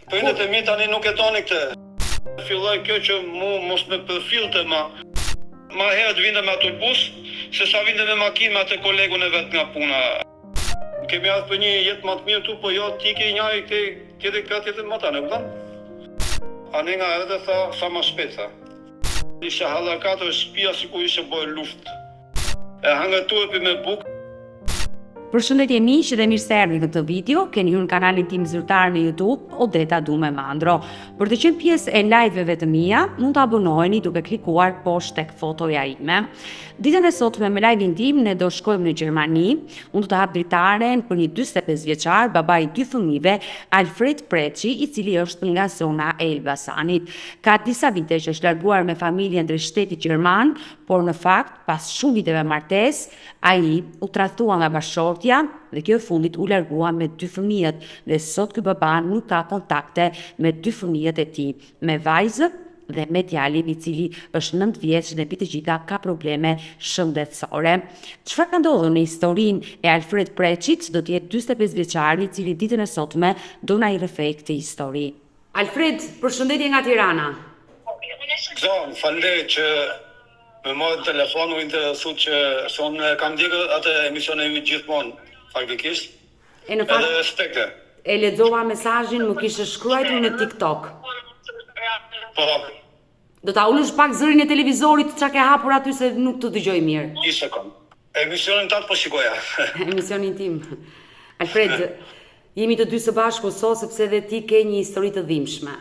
Prindët e mi tani nuk e toni këtë. Filloj kjo që mu mos me përfilte ma herët vinde me autobus, se sa vinde me makinë me atë kolegun e vetë nga puna. Kemi ardhë për një jetë më të mirë tu, po jo ti ke njëri tjetër ka tjetër më ta, në këtan? Ane nga edhe tha, sa ma shpet, tha. Ishe halakatër shpia si ku ishe bojë luft. E hangëtuar për me bukë. Përshëndetje miq dhe mirë se erdhni në këtë video. Keni hyrë në kanalin tim zyrtar në YouTube, Odeta Dume Mandro. Për të qenë pjesë e live-eve të mia, mund të abonoheni duke klikuar poshtë tek fotoja ime. Ditën e sotme me live-in tim ne do shkojmë në Gjermani. Unë do të hap dritaren për një 45 vjeçar, baba i 2 fëmijëve, Alfred Preçi, i cili është nga zona e Elbasanit. Ka disa vite që është larguar me familjen drejt shtetit gjerman, por në fakt, pas shumë viteve martesë, ai u tradhtua nga bashkëshortja dhe kjo e fundit u largua me 2 fëmijët dhe sot ky baba nuk ka kontakte me 2 fëmijët e tij, me vajzë dhe me djalin i cili është 9 vjeç dhe mbi të gjitha ka probleme shëndetësore. Çfarë ka ndodhur në historinë e Alfred Preçit, do të jetë 45 vjeçari i cili ditën e sotme do na i rrëfej këtë histori. Alfred, përshëndetje nga Tirana. Gëzon, falenderit që me morën telefon, u interesu që unë kam ndjekë atë emisionin e gjithmonë, faktikisht. E në fakt, edhe respekte. E lexova mesazhin, më kishe shkruar në TikTok. Po, Do ta ulësh pak zërin e televizorit çka ke hapur aty se nuk të dëgjoj mirë. një sekond. Emisionin tatë po shikoja. Emisionin tim. Alfred, jemi të dy së bashku sot sepse edhe ti ke një histori të dhimbshme.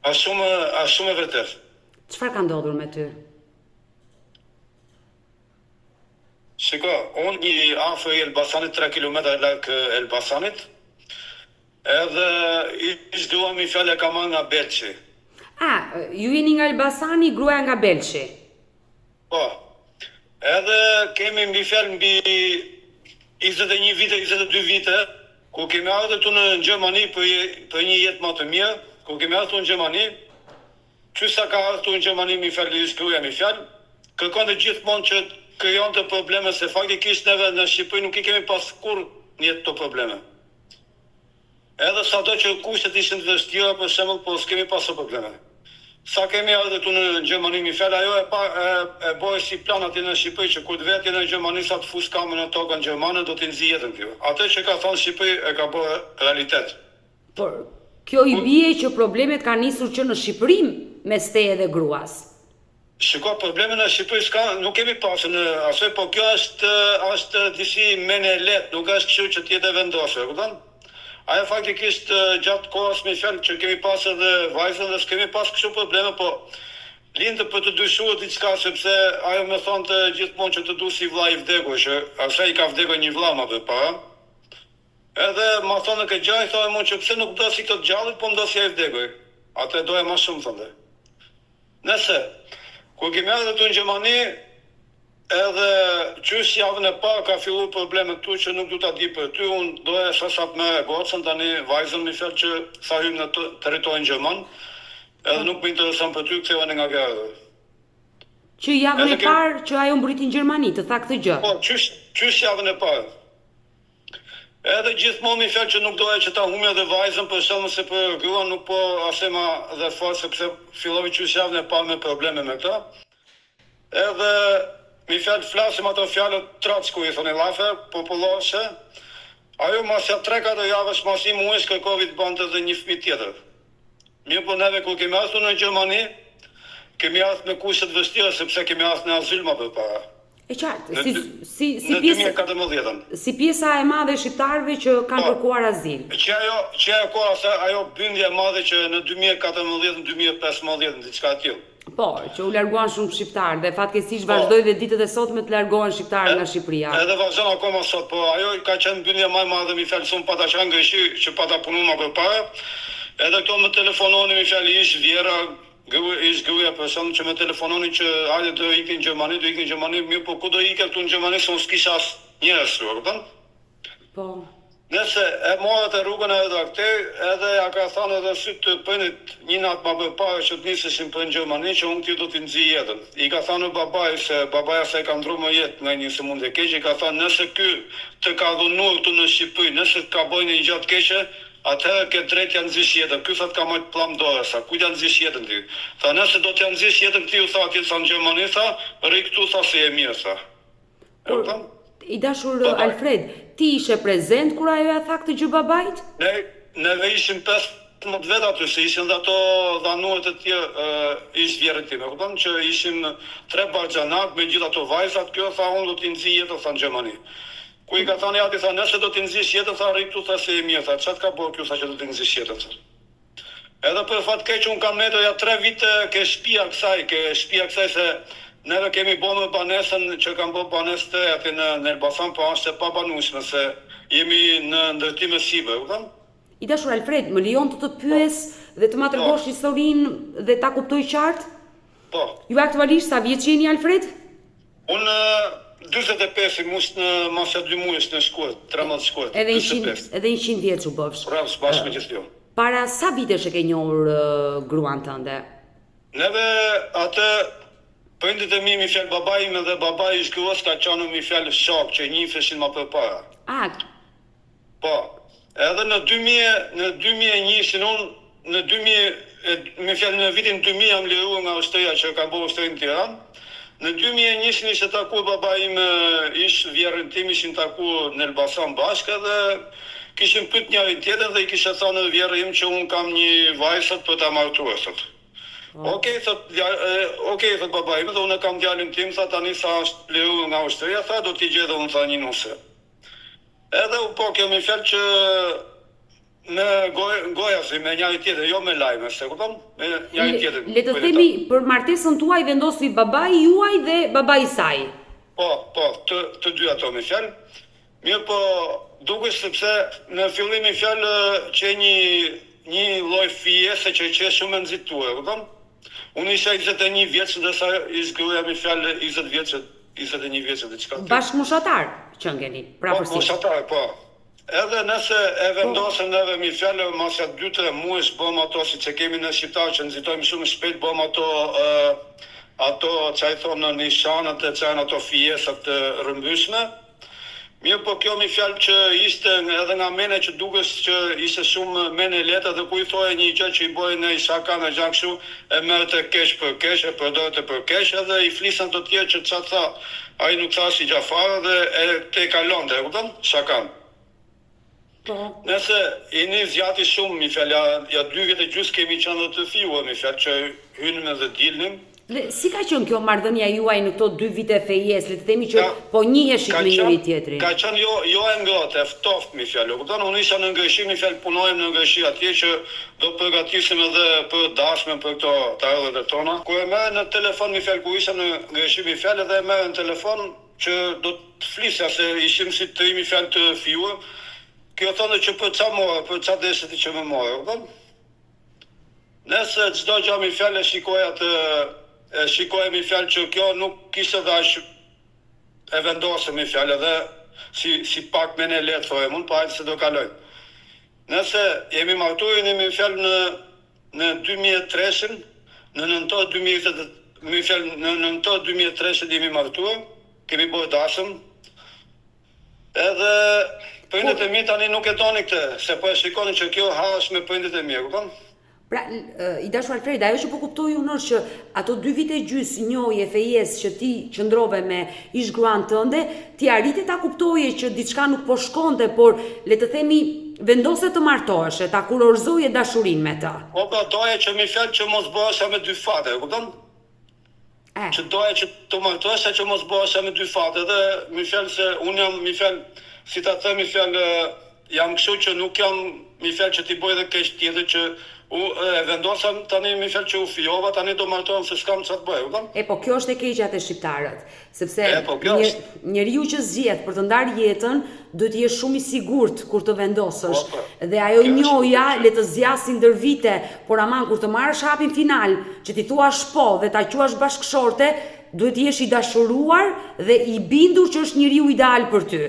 A shumë e vërtet. Çfarë ka ndodhur me ty? Shiko, unë një afër i Elbasanit, 3 km larg Elbasanit, edhe ish dua mi fjallë e kam nga Belçi. Ju jeni nga Elbasani, gruaja nga Belçi. Po, edhe kemi mbi fjallë mbi 21 vite, 22 vite, ku kemi ardhur tu në Gjermani për një jetë më të mirë, ku kemi ardhur në Gjermani, qysa ka ardhur në Gjermani mi fjallë, ish gruaja mi fjallë, kërkon të gjithmonë që krijon të probleme, se faktikisht neve në Shqipëri nuk i kemi pas kur një të probleme. Edhe sado që kushtet ishin të vështira, për shembull, po s'kemi pasur probleme. Sa kemi ardhur tu në Gjermani mi fjalë, ajo e boi si plan aty në Shqipëri që kur të veti në Gjermani sa të fus kamën në tokën gjermane do t'i nxjë jetën këtu. Atë që ka thonë Shqipëri e ka bërë realitet. Por kjo i bie që problemet kanë nisur që në Shqipëri mes teje dhe gruas. Shiko, probleme në Shqipëri nuk kemi pasur në asoj, po kjo është disi mene lehtë, nuk është kështu që t'jetë vendosur, e kupton? Ajo faktikisht gjatë kohës me fjalë që kemi pasur edhe vajzën dhe s'kemi pas kështu probleme, po lindë për të dyshuar diçka, sepse ajo më thonte gjithmonë që të du si vlla i vdekur, që asaj i ka vdekur një vlla më përpara. Edhe ma thonë këtë gjë, i thonë mua që pse nuk do si këtë gjallit, po më do si ai i vdekur. Atë doja më shumë thonë. Nëse kur kemi ardhur këtu në Gjermani, edhe qysh javën e parë ka filluar probleme këtu që nuk du ta di për ty, unë doja shasat me gocën, tani vajzën mi fjalë që sa hym në territorin gjerman, edhe nuk më intereson për ty, ktheva nga gara. Që javën e parë që ajo mbriti në Gjermani, të tha këtë gjë. Po, qysh javën e parë. Edhe gjithmonë mi fjalë që nuk doja që ta humja dhe vajzën, për shkak se për gruan nuk po asema dhe fort, sepse filloi qysh javën e parë me probleme me këta. Edhe mi fjalë flasim ato fjalët traçku i thonë llafe, populloshe. Ajo mas ja 3-4 javësh mas i muesh kërkovi të bante edhe një fëmijë tjetër. Mirë po neve kur kemi ardhur në Gjermani, kemi ardhur me kushte të vështira sepse kemi ardhur në azyl më përpara. E qartë, si në 2014-ën. Si pjesa e madhe e shqiptarëve që kanë kërkuar azil. Që ajo bindje e madhe që në 2014, në 2015, diçka e tillë. Po, që u larguan shumë shqiptarë dhe fatkeqësisht vazhdoi dhe ditët e sotme të largohen shqiptarë nga Shqipëria. Edhe vazhdon akoma sot, po ajo ka qenë bindje më e madhe mi fjalë shumë pata qenë Greqi që pata punu më përpara. Edhe këto më telefononin mi fjalë ish vjera, ish gruaja për shkak që më telefononin që hajde do ikin në Gjermani, mirë po ku do ikë këtu në Gjermani se unë s'kisha as njerëz, e kupton? Po. Nëse e morët e rrugën e redakter, edhe ja ka thënë edhe sytë të prindit një natë më përpara që të niseshin për në Gjermani që unë ti do t'i nxjij jetën. I ka thënë babai se babaja se ka ndruar më jetë nga një sëmundje e keqe, i ka thënë nëse ky të ka dhunuar këtu në Shqipëri, nëse ka bërë një gjë të keqe, atëherë ke drejt janë nxish jetën. Ky thot ka marrë plam dorë, sa ku janë nxish jetën ti? Tha nëse do të janë nxish jetën ti u tha ti sa në Gjermani tha, rri këtu sa se e mirë tha. E kupton? I dashur Alfred, ti ishe prezent kur ajo ja tha këtë gjë babait? Neve ishim 15 vetë aty, se ishin dhe ato dhanuet e tjerë ish vjerët tim. E kupton që ishim 3 barxhanak me gjithë ato vajzat, kjo tha unë do t'i nxij jetën tha në Gjermani. Ku i ka thënë ati tha nëse do t'i nxish jetën tha rri këtu tha se e mirë tha. Çfarë ka bërë kjo tha që do t'i nxish jetën tha. Edhe për fat keq unë kam neto ja 3 vite ke shtëpia kësaj se neve kemi bërë me banesën që kam bërë banesë të aty në Elbasan, po është e pabanueshme se jemi në ndërtim masive, u kupton? I dashur Alfred, më lejon të pyes dhe të ma tregosh historinë dhe ta kuptoj qartë? Po. Ju aktualisht sa vjeç jeni Alfred? Unë 45 i mush në masa 2 muajsh në shkollë, 13 shkollë. Edhe 100 vjeç u bëfsh. Bravo, bashkë me gjithë ju. Para sa vitesh e ke njohur gruan tënde? Neve atë prindit e mi fjalë babai im dhe babai i shkruas ka qenë mi fjalë shok që njiheshin më përpara. Po. Edhe në 2001 unë në 2000 me fjalë në vitin 2000 jam liruar nga ushtria që ka bërë ushtrin në Tiranë. Në 2001 ishte taku babai im ish vjerrin tim ishin taku në Elbasan bashkë dhe kishim pyet njëri tjetrin dhe i kisha thënë vjerrin im që un kam një vajzë për ta martuar sot. Okej, thot babai im, dhe unë kam djalin tim, tha tani sa është liruar nga ushtria, tha do t'i gjej dhe unë tha një nuse. Edhe u po kjo me fjalë që në goja si me njëri tjetër, jo me lajme, se kupton? Me njëri tjetër. Le të themi për martesën tuaj vendosi babai juaj dhe babai i saj. Po, të dy ato me fjalë. Mirë po, duke sepse në fillim me fjalë që një lloj fijese që është shumë e nxituar, kupton? Unë isha 21 vjeç dhe sa ish gruaja me fjalë 20 vjeç, 21 vjeç diçka. Bashkëmoshatar që ngeni, prapërsisht. Po, moshatar, po. Edhe nëse e vendosën edhe mi fjalë mas 2-3 muajsh bëm ato si që kemi në shqiptar që nxitojmë shumë shpejt bëm ato që i thonë në nishanët e që ato fijesat të rëmbyshme. Mirë po kjo mi fjalë që ishte edhe nga mene që dukesh që ishte shumë mene leta dhe ku i thoje një gjë që i bojë në i shaka në gjak shu e merë të kesh për kesh e përdojtë për kesh edhe i flisën të tjerë që qatë tha a i nuk tha si Gjafara dhe e te kalon dhe kupton shakan. Nëse i një zjati shumë mi fjalë ja 2 vjetë gjysë kemi qenë dhe të fiua mi fjalë që hynim edhe dilnim. Si ka qenë kjo marrëdhënia juaj në këto 2 vite fejes, le të themi që po njiheshit me njëri tjetrin? Ka qenë jo e ngrohtë, e ftoftë mi fjalë. Kupton, unë isha në ngreshi mi fjalë punojmë në ngreshi atje që do përgatisim edhe për dashme për këto të ardhët e tona. Kur e merr në telefon mi fjalë ku isha në ngreshi mi fjalë dhe e merr në telefon që do të flisja se ishim si të mi fjalë të fiuar. Kjo thonë që për ça morë, për ça deshet i që më morë, kupton? Nëse çdo gjë mi fjalë shikoja mi fjalë që kjo nuk kishte dash e vendosë mi fjalë edhe si pak me ne letë thojë mund, pa se do kaloj. Nëse jemi martuar mi fjalë në 2003, në nëntor 2003 jemi martuar, kemi bërë dashëm, edhe prindët e mi tani nuk e doni këtë, se po e shikoni që kjo hash me prindët e mi, kupton? Pra, i dashur Alfred, ajo që po kuptoj unë është që ato 2 vite gjysë njohje fejes që ti qëndrove me ish gruan tënde, ti arrite ta kuptoje që diçka nuk po shkonte, por le të themi vendose të martoheshe, ta kurorzoje dashurinë me të. Po doja që mi fjalë që mos bëhesha me 2 fate, kupton? Që doja që të martohesha që mos bëhesha me 2 fate, dhe mi fjalë se unë jam mi fjalë, si ta them mi fjalë, jam kështu që nuk jam mi fjalë që ti bëj dhe keq tjetër që e vendosam tani mi fjalë që u fijova, tani do martohem se s'kam çfarë të bëj, kupton? Po kjo është e keqja te shqiptarët, sepse njeriu që zgjedh për të ndarë jetën duhet të jesh shumë i sigurt kur të vendosësh. Dhe ajo njohja le të zgjasin ndër vite, por aman kur të marrësh hapin final, që ti thuash po dhe ta quash bashkëshorte, duhet të jesh i dashuruar dhe i bindur që është njeriu ideal për ty.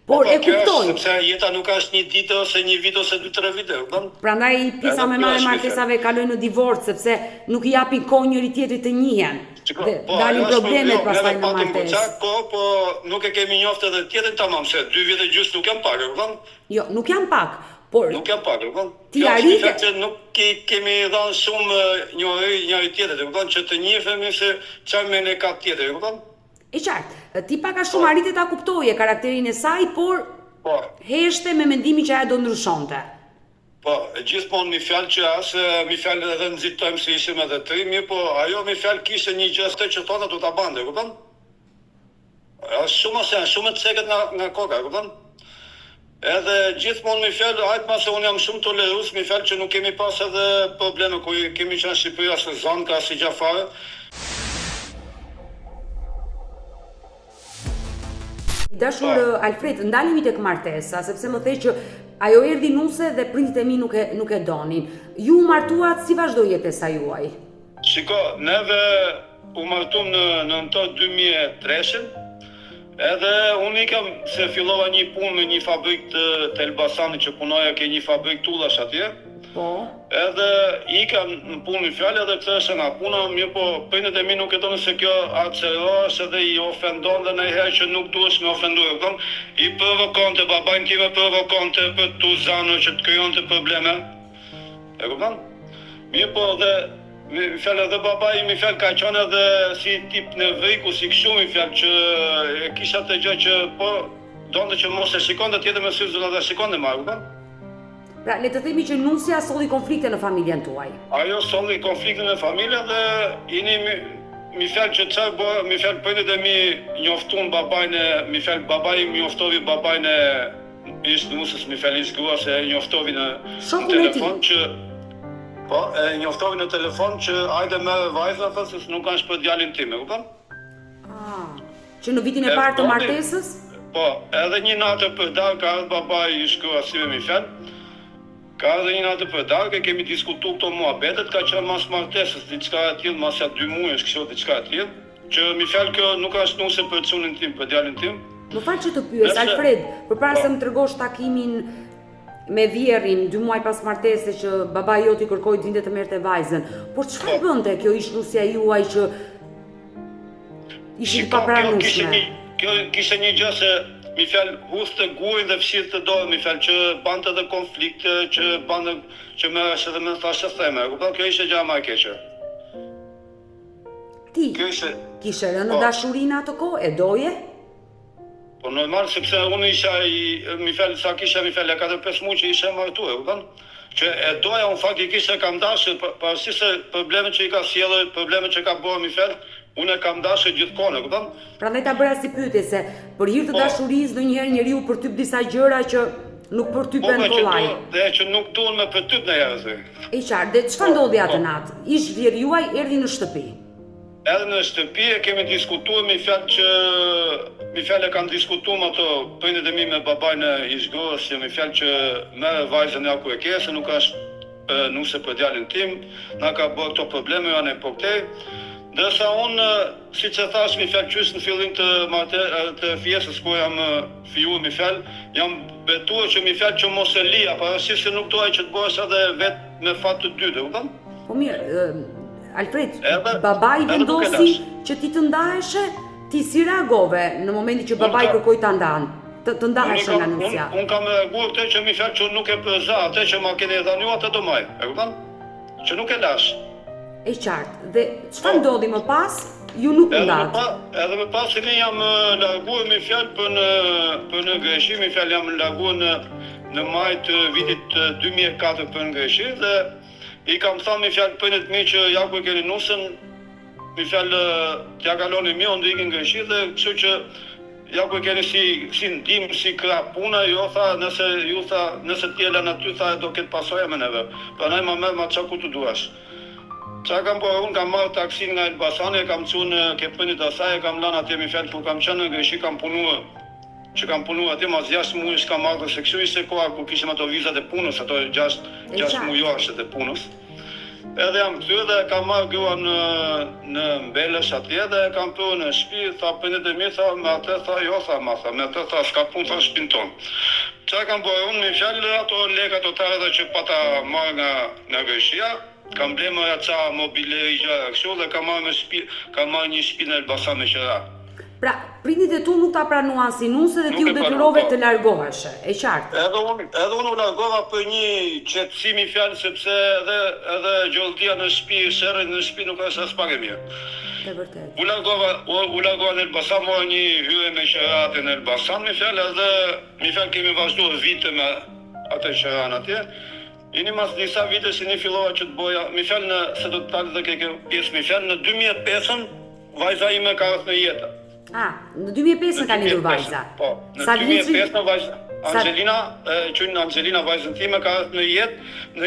Por e kuptoj. Sepse jeta nuk është një ditë ose një vit ose 2-3 vite, kupton? Prandaj pjesa më e madhe e martesave kalojnë në divorc sepse nuk i japin kohë njëri tjetrit të njihen. Dhe dalin problemet pastaj në martesë. Po nuk e kemi njoftë edhe tjetrin tamam se 2 vite gjysmë nuk janë pak, kupton? Jo, nuk janë pak, Por Nuk jam pak, kupton? Ti Kjo është arrite- një fakt që nuk kemi dhënë shumë njëri tjetrit, kupton, që të njihemi se çfarë me ne ka tjetër, kupton? e qartë, ti pak a shumë arrite ta kuptoje karakterin e saj, por Po. heshte me mendimin që ajo do ndryshonte. Po, gjithmonë mi fjalë që mi fjalë edhe nxitojmë se ishim edhe tri, mirë, po ajo mi fjalë kishte një gjë që thonë do ta bante, kupton? Është shumë të sekët nga koka, kupton? Edhe gjithmonë mi fjalë, hajt ma se unë jam shumë tolerues, mi fjalë që nuk kemi pas edhe probleme ku kemi qenë në Shqipëri as Zanka, as Gjafare. Dashur Alfred, ndalemi tek martesa, sepse më the që ajo erdhi nuse dhe prindit e mi nuk e donin. Ju martuat, si vazhdoi jetesa juaj? Shiko, neve u martum në nëntor 2003, edhe unë ikam se fillova një punë me një fabrikë të Elbasanit që punoja ke një fabrikë tullash atje. Po. Edhe ikam në punë në fjallë edhe këtë është nga puna, mirë po prindet e mi nuk e tonë se kjo atëserosh edhe i ofendon dhe nëjherë që nuk duhesh me ofenduar, i provokonte, babajnë time provokonte për të zano që të krijon të probleme. E kupton? Mirë po dhe mi fjallë edhe babaj mi fjallë ka qenë edhe si tip në vriku, si kështu mi fjallë që e kisha të gjë që po donte që mos e shikonte tjetër me syzën dhe shikonte ma, kupton? Pra, le të themi që nusja solli konflikte në familjen tuaj. Ajo solli konflikte në familje dhe jeni mi fjalë që çfarë bëra, mi fjalë prindet e mi njoftun babajnë, mi fjalë babai më njoftovi babajnë ish nusës, mi fjalë ish grua se e njoftovi në telefon që po, e njoftovi në telefon që hajde merr vajza thosë se nuk kanë për djalin tim, e kupton? Që në vitin e parë të martesës? Po, edhe një natë për darkë ka ardhur babai ish grua si mi fjalë. Ka edhe një natë për darkë, kemi diskutu këto muhabetet, ka qenë mas martesës, diçka e tillë, mas ja 2 muajsh, kështu diçka e tillë, që mi fjalë kjo nuk është nuse për çunin tim, për djalin tim. Më fal që të pyes, Alfred, përpara se më tregosh takimin me Vjerrin 2 muaj pas martesës që babai jot i kërkoi dinte të merrte vajzën, por çfarë bënte kjo ish nusja juaj që ishte papranueshme? Kjo kishte një gjë se mi fjalë huste gurin dhe fshirë të dorë, mi fjalë që bante dhe konflikte, që bante që më është edhe më thashë theme, kupton? Kjo ishte gjë më e keqe. Ti kishe rënë në dashurinë atë kohë, e doje? Po normal, sepse unë isha mi fjalë sa kisha mi fjalë 4-5 muaj që isha martuar, kupton? Që e doja unë faktikisht e kam dashur, pavarësisht se problemet që i ka sjellë, problemet që ka bërë mi fjalë, unë e kam dashur gjithkohë, kupton? Prandaj ta bëra si pyetje se për hir të dashurisë ndonjëherë njeriu përtyp disa gjëra që nuk përtypen kollaj. Dhe që nuk duhen me përtyp ndonjëherë. E qartë, dhe çfarë ndodhi atë natë? Ish vjer juaj erdhi në shtëpi. Edhe në shtëpi e kemi diskutuar mi fjalë e kanë diskutuar ato prindet e mi me babain e ish-gruas, mi fjalë që merr vajzën ja ku e ke, se nuk është nuse për djalin tim, na ka bërë këto probleme janë e poktej. Dërsa unë, si që thash, mi fjalë qysh në fillim të fjesës ku jam fijuar mi fjalë, jam betuar që mi fjalë që mos e lija, pavarësisht se nuk doja që të bëhesh edhe vetë me fat të dytë, kupton? Po mirë, Alfred, babai vendosi që ti të ndaheshe, ti si reagove në momentin që babai kërkoi ta ndanë, të ndaheshe nga nusja? Unë kam reaguar këtë që mi fjalë që nuk e përza, atë që ma keni dhënë ju atë do maj, e kupton? Që nuk e lash. E qartë, dhe çfarë ndodhi më pas? Ju nuk ndatë. Edhe më pas se ne jam larguar mi fjalë për në Greqi, mi fjalë jam larguar në maj të vitit 2004 për në Greqi dhe i kam thënë mi fjalë prindet mi që ja ku e keni nusën, mi fjalë t'ja kaloni mi, unë do ikin në Greqi dhe kështu që ja ku e keni si ndim, si krah puna, jo tha, nëse t'jela në ty, tha do ketë pasoja me neve. Prandaj ma merr ma qa ku të duash. Qa kam bërë, unë kam marrë taksin nga Elbasani, kam qunë ke prindit asaj, kam lanë atje mi fjalë, kur kam qenë në Greqi, kam punuar. Që kam punuar atje, mas 6 muaj kam ardhur, se kështu ishte koha kur kishim ato vizat e punës, ato 6 muajshe të punës. Edhe jam kthyer dhe kam marrë gruan në Mbelesh atje dhe kam thënë në shtëpi, tha prindet e mi, tha me atë, tha jo, tha ma, tha me atë, tha s'ka punë, tha shtëpinë tonë. Qa kam bërë unë, mi fjalë ato leka totale që pata marrë nga Greqia, kam blemë aca mobileri gjëra kështu dhe kam marrë një shtëpi në Elbasan me qira. Pra, prindit e tu nuk ta pranuan si nuse dhe ti u detyrove të largohesh, e qartë. Edhe unë u largova për një qetësim i fjalë sepse edhe gjallëtia në shtëpi, sherrri në shtëpi nuk është as pak e mirë. E vërtet. U largova në Elbasan, mora një hyrje me qeratin në Elbasan, mi fjalë kemi vazhduar vite me atë qeran atje. Jeni mas disa vite si një fillova që të boja, mi fjalë se do të talë dhe ke pjesë, mi fjalë në 2005-ën vajza ime ka rëth në jetë. Në 2005 ka lidhur vajza. Po, në 2005 vajza Angelina vajzën time ka rëth në jetë në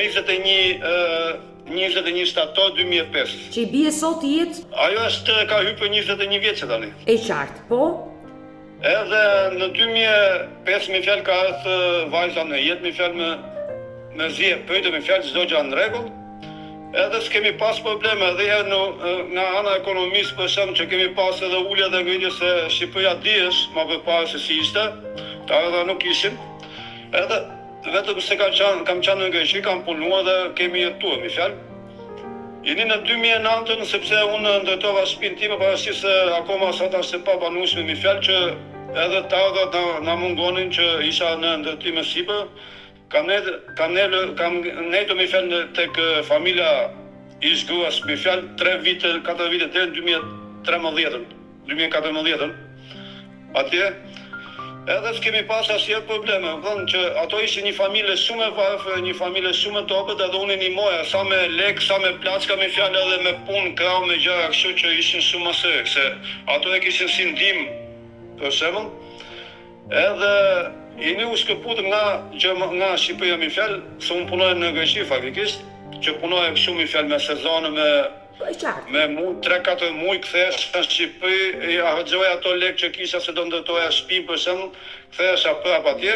21 shtator 2005. Që i bie sot i jetë? Ajo ka hyrë për 21 vjeç tani. E qartë, po? Edhe në 2005 mi fjalë ka rëth vajza në jetë, mi fjalë me zje, pëjtë mi fjalë çdo gjë në rregull. Edhe s'kemi pas probleme, edhe herë nga ana ekonomisë për shemb që kemi pas edhe ulje dhe ngritje se Shqipëria dihesh më përpara se si ishte, ta nuk ishin. Edhe vetëm se kam qenë në Greqi, kam punuar dhe kemi jetuar, mi fjalë. Jeni në 2009 sepse unë ndërtova shtëpinë time parashikoj se akoma sot është e pabanueshme, mi fjalë që edhe na mungonin që isha në ndërtim sipër. Kam nejtë mi fjalë tek familja ish gruas mi fjalë 4 vite deri në 2014 atje. Edhe s'kemi pas asnjë probleme, thonë që ato ishin një familje shumë e varfër, një familje shumë e dobët, edhe unë ndihmoja sa me lek, sa me plaçka mi fjalë edhe me punë, krau me gjëra kështu që ishin shumë më së se ato e kishin si ndihmë për shembull. Edhe jeni u shkëputëm nga Shqipëria mi fjalë, se unë punoj në Greqi faktikisht, që punoj kështu mi fjalë me sezone, me 3-4 muaj kthehesh në Shqipëri, harxhoja ato lekë që kisha se do ndërtoja shtëpinë për shembull, kthehesha prapë atje.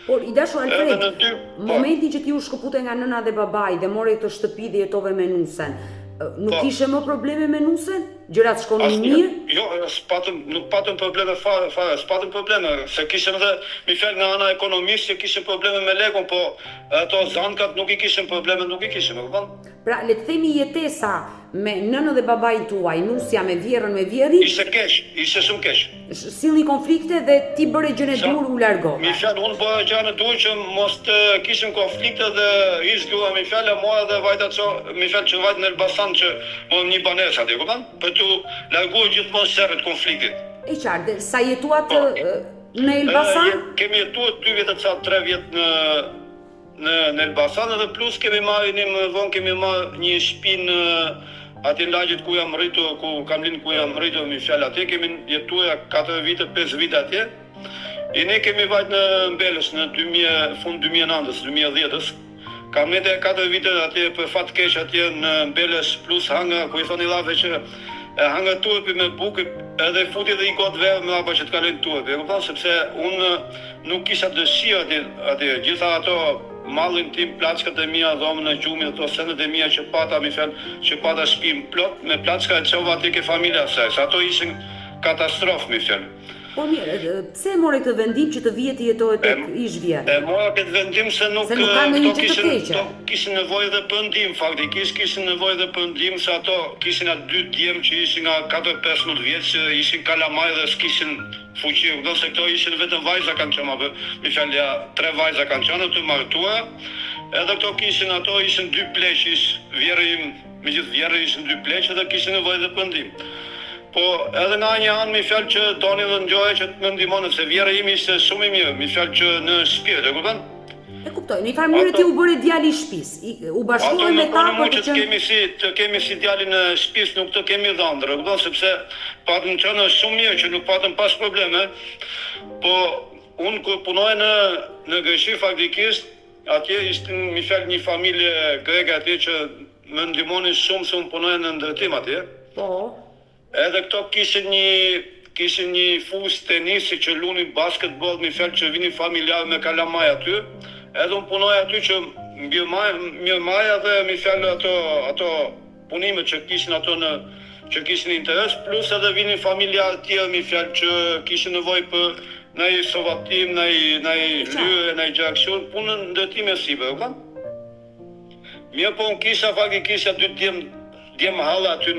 Por i dashur Alfred, momentin që ti u shkëpute nga nëna dhe babai dhe more këtë shtëpi dhe jetove me nusen, nuk kishe më probleme me nusen? Gjërat shkonin mirë? Jo, nuk patëm probleme fare, s'patëm probleme, se kishim edhe, mi fjalë nga ana ekonomisë, që kishim probleme me lekun, po ato zankat nuk i kishim probleme, Pra, le të themi jetesa me nënën dhe babain tuaj, nusja me vjerrën me vjerrin. Ishte shumë keq. Silli konflikte dhe ti bëre gjën e dur u largove. Mi fjalë unë bëra gjën e dur që mos të kishim konflikte dhe ish grua mi fjalë mora dhe vajta mi fjalë që vajt në Elbasan që më një banesë atje, kupton? Për tu larguar gjithmonë sherrit konfliktit. E qartë, sa jetuat në Elbasan? Kemi jetuar 2 vjet e 3 vjet në Elbasan edhe plus kemi marrë një shtëpi në aty në lagjet ku jam rritur, ku jam rritur mi fjalë atje, kemi jetuar 4 vite, 5 vite atje. E ne kemi vajt në Mbelës në fund 2009-s, 2010-s. Kam edhe 4 vite atje për fat keq atje në Mbelës plus hanga, ku i thoni llave që hanga turpi me bukë edhe futi dhe i kot verë me hapa që të kalojnë turpi, e kupton, sepse unë nuk kisha dëshirë atje, gjitha ato mallin tim, plaçkat e mia, dhomën e gjumit, ato sendet e mia që pata mi fjalë, që pata shtëpinë plot me plaçka e çova atje ke familja e saj. Ato ishin katastrofë mi fjalë. Po mirë, pse more këtë vendim që të vije të jetoje tek ish vjet? E mora këtë vendim se nuk kishin nevojë dhe për ndihmë, faktikisht kishin nevojë dhe për ndihmë se ato kishin atë 2 djem që ishin nga 4-15 vjeç që ishin kalamaj dhe s'kishin fuqi, do se këto ishin vetëm vajza kanë qenë, mi fjalë 3 vajza kanë qenë të martuara. Edhe këto ishin 2 pleq, vjerri im, me gjithë vjerri ishin 2 pleq dhe kishin nevojë dhe për ndihmë. Po edhe nga një anë mi fjalë që doni dhe ngjohej që të më ndihmonin se vjerri im ishte shumë i mirë, mi fjalë që në shtëpi, e kupton? E kuptoj, në një farë mënyrë ti u bëre djali i shtëpisë, u bashkuar me ta për të qenë të kemi si djalin e shtëpisë, nuk të kemi dhënë, e kupton, sepse patëm qenë shumë mirë që nuk patëm pas probleme. Po unë kur punoj në Greqi faktikisht, atje ishte mi fjalë një familje greke atje që më ndihmonin shumë se unë punoj në ndërtim atje. Po. Edhe këto kishin një fushë tenisi që lunin basketball, mi fjalë që vinin familjar me kalamaj aty. Edhe unë punoj aty që mirëmarrja dhe mi fjalë ato punimet që kishin që kishin interes, plus edhe vinin familjar tjerë mi fjalë që kishin nevojë për ndaj sovatim, ndaj lyre, ndaj gjëra kështu, punën ndërtime sipër, e kupton? Mirë, po unë kisha 2 djem halla aty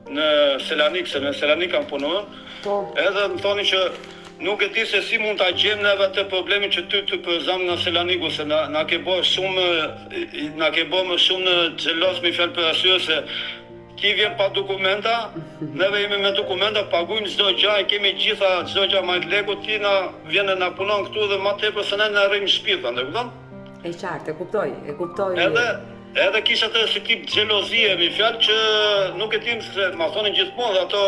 në Selanik, se në Selanik kam punuar. Edhe më thoni që nuk e di se si mund ta gjejmë neve atë problemin që ty të përzam nga Selaniku, se na ke bërë më shumë xhelos me fjalë për arsye se ti vjen pa dokumenta, neve jemi me dokumenta, paguajmë çdo gjë, kemi gjitha çdo gjë me lekut, ti na vjen na punon këtu dhe më tepër se ne na rrim shtëpi, e kupton? E qartë, e kuptoj. Edhe kisha të si tip xhelozie, me fjalë që nuk e dim se ma thonin gjithmonë ato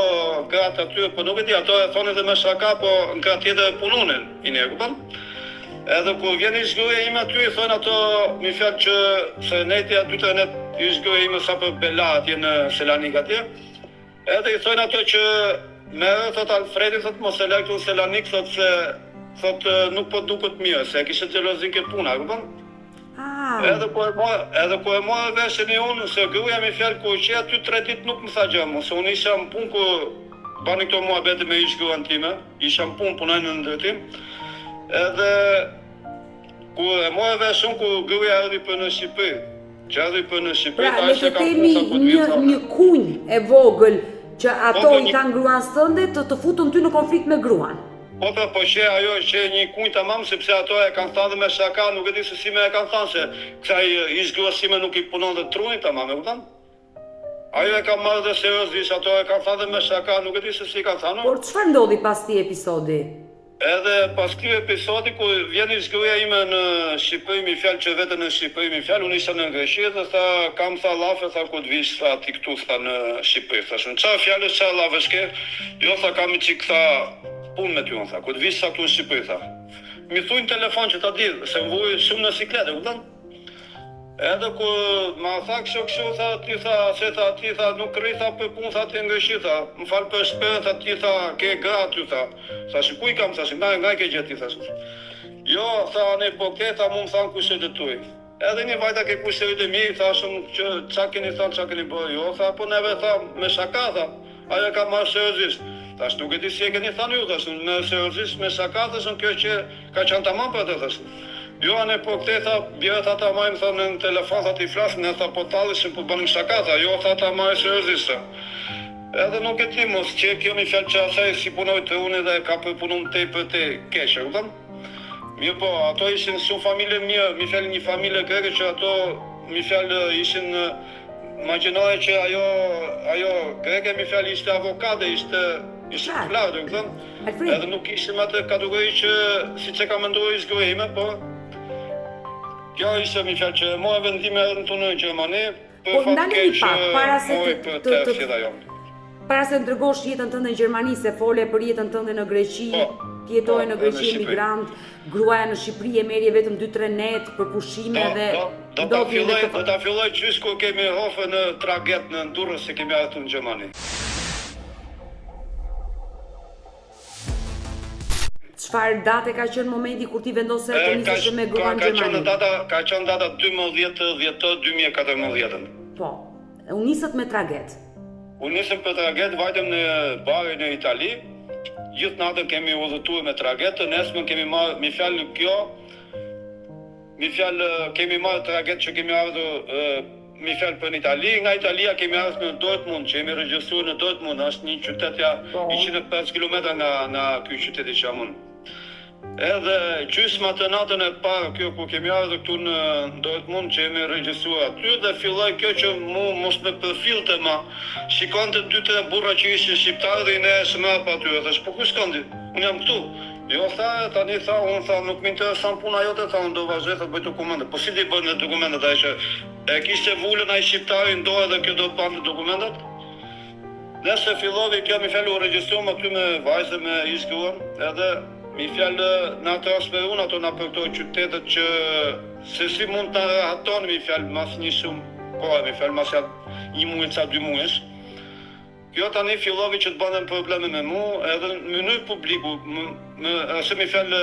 gratë aty, po nuk e di, ato e thonin edhe me shaka, po në kratë tjetër punonin, e kupton? Edhe kur vjen ish-gruaja ime aty, i thonë ato, me fjalë që se neti aty të net ish-gruaja ime sa për bela atje në Selanik atje. Edhe i thonë ato që merë, thot Alfredi, thot mos e laj këtu në Selanik, thot se thot nuk po duket mirë, se kishte xhelozin ke puna, kupton? Edhe ku e morë veshin e unë, se gruaja me fjalë ku që aty 3 ditë nuk më tha gjë, se unë isha në punë ku bani këto muhabete me ish-gruan time, isha në punë, punoj në ndërtim. Edhe ku e morë veshin ku gruaja erdhi për në Shqipëri. Që erdhi për në Shqipëri, pra, le të themi një kunj e vogël që ato i kanë gruan tënde të futën ty në konflikt me gruan. Po që ajo që një kunj tamam, sepse ato e kanë thënë me shaka, nuk e di se si me e kanë thënë se kësaj ish-gruasime nuk i punon dhe trunit tamam, e kupton? Ajo e ka marrë dhe seriozisht, ato e kanë thënë me shaka, nuk e di se si kanë thënë. Por çfarë ndodhi pas këtij episodi? Edhe pas këtij episodi ku vjen ish-gruaja ime në Shqipëri, mi fjalë që vetëm në Shqipëri, mi fjalë unë isha në Greqi dhe tha kam tha llafe, tha ku të vish tha ti këtu tha në Shqipëri. Thashun çfarë fjalës çfarë llafesh ke? Jo tha kam çik tha punë me ty, unë tha, ku të vish sa këtu në Shqipëri, tha. Mi thuj në telefon që ta di, se më vuj shumë në sikletë, kupton? Edhe ku ma tha kështu, tha, ti tha, nuk rri, tha, për punë, tha, ti ngreshi, tha, më falë për shperën, tha, ti tha, ke gra ty, tha. Thash, ku i kam, thash, nga ke gjeti, thash. Jo, tha, ne po ke, tha, mu më thanë kushet e tuj. Edhe një vajta ke kushet e mi, thashëm që qa keni thënë, qa keni bërë, jo, tha, po neve, tha, me shaka, tha, ajo ka marrë seriozisht. Thash, nuk e di si e keni thënë ju, thash, me seriozisht, me shaka, thash, kjo që ka qenë tamam për të, thash. Jo, ne po këte, tha, bjerë, tha, ta majmë, tha, në telefon, tha, ti flasë, ne, tha, po talishim, po bënim shaka, tha, jo, tha, ta majë seriozisht, tha. Edhe nuk e ti, mos, që kjo mi fjalë që asaj si punoj të unë dhe ka përpunun të për të keshe, kupton? Mirë po, ato ishin shumë familje mirë, mi fjalë një familje greke që ato, mi fjalë ishin, imagjinoje që ajo greke, mi fjalë ishte avokate, ishte flarë, kupton? Edhe nuk ishim atë kategori që, si që ka menduar ish-gruaja ime, po, kjo ishte mi fjalë që moja vendime edhe në tunë në Gjermani, për fatë keqë, moj për të fshira jonë. Para se të dërgosh jetën tënde në Gjermani, se fole për jetën tënde në Greqi, ti jetoje në Greqi emigrant, gruaja në Shqipëri e merje vetëm 2-3 net për pushime dhe do ta filloj gjysë kur kemi hofe në traget në Durrës se kemi ardhur në Gjermani. Çfarë date ka qenë momenti kur ti vendose të nisesh me gruan në Gjermani? Ka qenë data 12 dhjetor 2014. Po, u nisët me traget. Unë nisëm për traget, vajtëm në bare në Itali, gjithë natën kemi udhëtuar me traget, nesëmën kemi marrë, mi fjalë kemi marrë traget që kemi ardhur, mi fjalë për në Itali, nga Italia kemi ardhur në Dortmund, që jemi regjistruar në Dortmund, është një qytetja 105 km nga ky qyteti që jam unë. Edhe gjysma të natën e parë kjo ku kemi ardhur këtu në Dortmund që jemi regjistruar aty dhe filloi kjo që mu mos me përfillte ma. Shikonte 2-3 burra që ishin shqiptarë dhe i ne shme pa aty. Thash, po ku shkondi? Unë jam këtu. Jo tha, tani tha, unë tha, nuk më intereson puna jote, tha, unë do vazhdoj të bëj dokumente. Po si ti bën me dokumentet ai që e kishte vulën ai shqiptari në dorë dhe kjo do bante dokumentet? Nëse fillovi kjo mi fjalë u regjistruam aty me vajzë me ish-gruan, edhe mi fjalë na transferuan ato na për këto qytetet që se si mund të rahaton mi fjalë mas një shumë kohë, mi fjalë mas një muaj ca 2 muajsh. Kjo tani fillovi që të bënden probleme me mu, edhe në mënyrë publiku, ase mi fjalë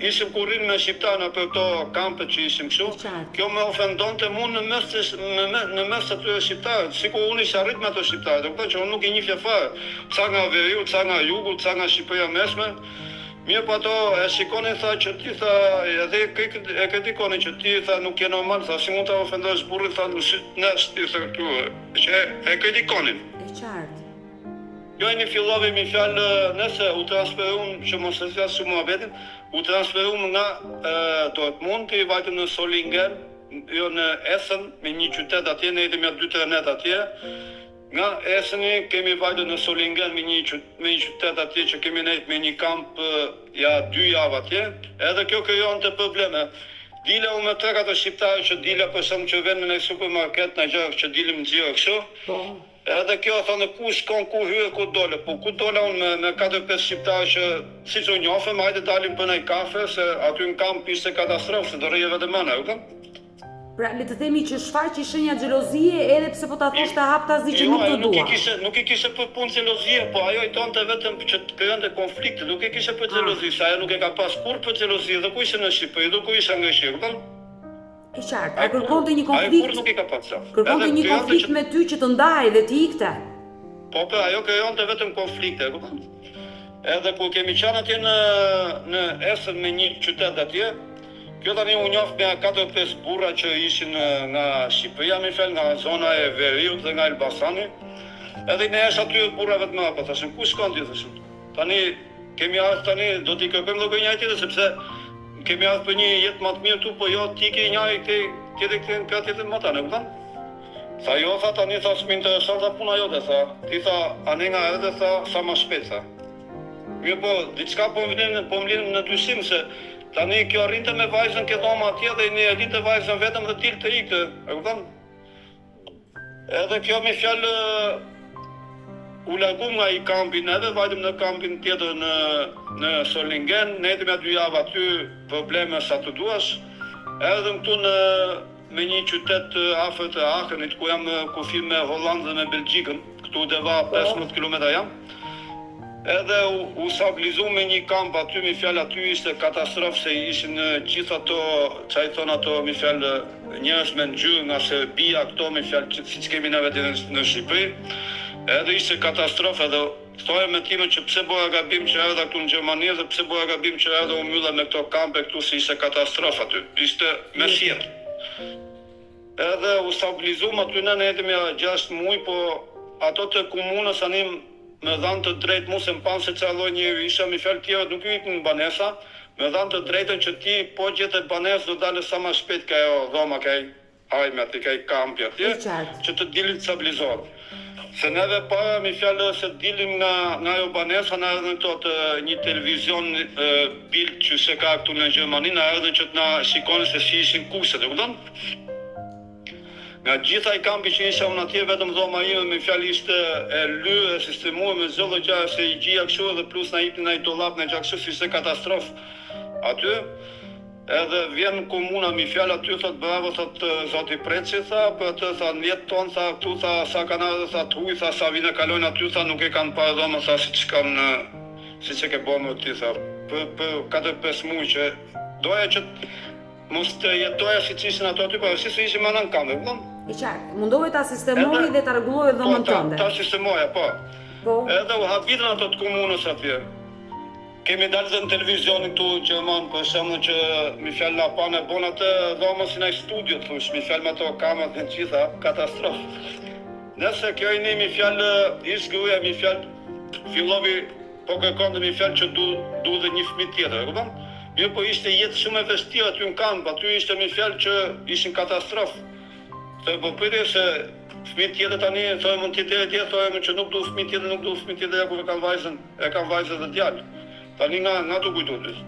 ishim kurrin me shqiptarë për këto kampe që ishim kështu, kjo me ofendonte mu në mes të atyre shqiptarët, sikur unë isha arrit me ato shqiptarët, do që unë nuk i njihja fare, ca nga veriu, ca nga jugu, ca nga Shqipëria mesme. Mirë po ato e shikonin tha që ti tha edhe e kritikoni që ti tha nuk je normal, tha si mund ta ofendosh burrin tha në syt nes ti tha këtu që e kritikonin. E qartë. Jo e një fillove mi fjalë nëse u transferum, që mos e fjas shumë muhabetin, u transferum nga Dortmundi, vajtëm në Solingen, jo në Essen, me një qytet atje, ne jetëm ja 2-3 net atje. Nga Esseni kemi vajtëm në Solingen me një qytet atje që kemi nejtë me një kamp ja 2 javë atje, edhe kjo krijon të probleme. Dile unë me 3-4 shqiptarë që dile përshëm që venë në supermarket në gjërë që dilim në gjërë kështu. Edhe kjo thonë ku shkon, ku hyre, ku dole. Po ku dole unë me 4-5 shqiptarë që si që njofëm, hajde dalim për nëj kafe, se aty në kamp ishte katastrofë, se do rejeve dhe mëna, e Pra, le të themi që shfaqi shenja xhelozie edhe pse po ta thoshte hap tazi që nuk të dua. Nuk i kishe për punë xhelozie, po ajo i tonte vetëm që të krijonte konflikte, nuk e kishe për xhelozi, se ajo nuk e ka pas kur për xhelozi, dhe ku ishte në Shqipëri, dhe ku ishte nga Shqipëri, kupton? E qartë, a kërkonte një konflikt? Ai kur nuk i ka pas. Kërkonte një konflikt me ty që të ndaj dhe të ikte. Po, ajo krijonte vetëm konflikte, kupton? Edhe kur kemi qenë atje në Essen me një qytet atje, kjo tani u njoft me 4-5 burra që ishin nga Shqipëria, me fel, nga zona e Veriut dhe nga Elbasani. Edhe ne është aty burrave të mëdha, po thashim, ku shkon ti thashim. Tani kemi ardhur tani do t'i kërkojmë llogë njëri tjetër sepse kemi ardhur për një jetë më të mirë tu, po jo ti ke njëri tjetër tjetër më tani, kupton? Sa jo tha tani thash më intereson ta puna jote tha. Ti tha anë nga edhe tha sa më shpejt tha. Mirë po, diçka po m'lin në dyshim se tani kjo arrinte me vajzën ke dhoma atje dhe ne e linte vajzën vetëm dhe til të ikte, e kupton? Edhe kjo me fjalë u largum nga i kampin edhe, vajtëm në kampin tjetër në Solingen, ne jetëm ja 2 javë aty, probleme sa të duash, edhe këtu me një qytet afër të Aachenit, ku jam kufi me Hollandë dhe me Belgjikën, këtu deva 15 km jam. Edhe u stabilizu me një kamp aty, mi fjalë aty ishte katastrofë se ishin gjithë ato, çaj thon ato, mi fjalë njerëz me ngjyrë nga Serbia, këto mi fjalë siç kemi ne vetë në Shqipëri. Edhe ishte katastrofë edhe thoya me time që pse bëra gabim që erdha këtu në Gjermani dhe pse bëra gabim që erdha u mbylla me këto kampe këtu se ishte katastrofë aty. Ishte me sjell. Edhe u stabilizuam aty ne jetëm ja 6 muaj, po ato të komunës anim me dhanë të drejtë mu se më panë se që lloj njëri isha mi fjalë tjera nuk ju ikën në banesa, me dhanë të drejtën që ti po gjetë banesë do dalë sa më shpejt ka jo dhoma, ka i hajme aty, ka i kampi atje, që të dilin të stabilizohet. Se neve para mi fjalë se dilim nga jo banesa, na erdhën të një televizion bild që se ka këtu në Gjermani, na erdhën që të na shikoni se si ishin kurset, e kupton? Nga gjitha i kampi që isha unë atje, vetëm dhoma ime me fjalë ishte e lyre, sistemuar me zëllë gjarë se i gjia kështu dhe plus na jipni na i dollap në gjakë kështu, ishte katastrofë aty. Edhe vjen komuna mi fjalë aty, thot bravo, thot zoti Preci, tha, për të tha në jetë tonë, tha, këtu tha, sa kanë ardhur, tha, t'huj, tha, sa vine kalojnë aty, tha, nuk e kanë parë dhoma, tha, si që ke bo më ti, tha, për 4-5 muaj që doja që mos të jetoja si që ishin ato aty, pa si ishin më në kampe, kupton? E qartë, mundohet ta sistemoni dhe ta rregullojë dhomën tënde. Ta sistemoja, po. Edhe u habitën ato të komunës atje. Kemi dalë dhe në televizionin këtu në Gjerman, për shembull që mi fjalë na pa në bon atë dhomën si në studio, thush, mi fjalë me ato kamerat dhe gjitha, katastrofë. Nëse kjo i mi fjalë, ish gruaja mi fjalë, fillovi po kërkonte mi fjalë që du dhe një fëmijë tjetër, e kupton? Mirë po ishte jetë shumë e vështirë aty në kamp, aty ishte mi fjalë që ishin katastrofë. Se po pyetje se fëmijë tjetër tani, thojmë mund tjetër, thojmë që nuk du fëmijë tjetër, ja ku e kanë vajzën dhe djalë. Tani nga të kujtutis.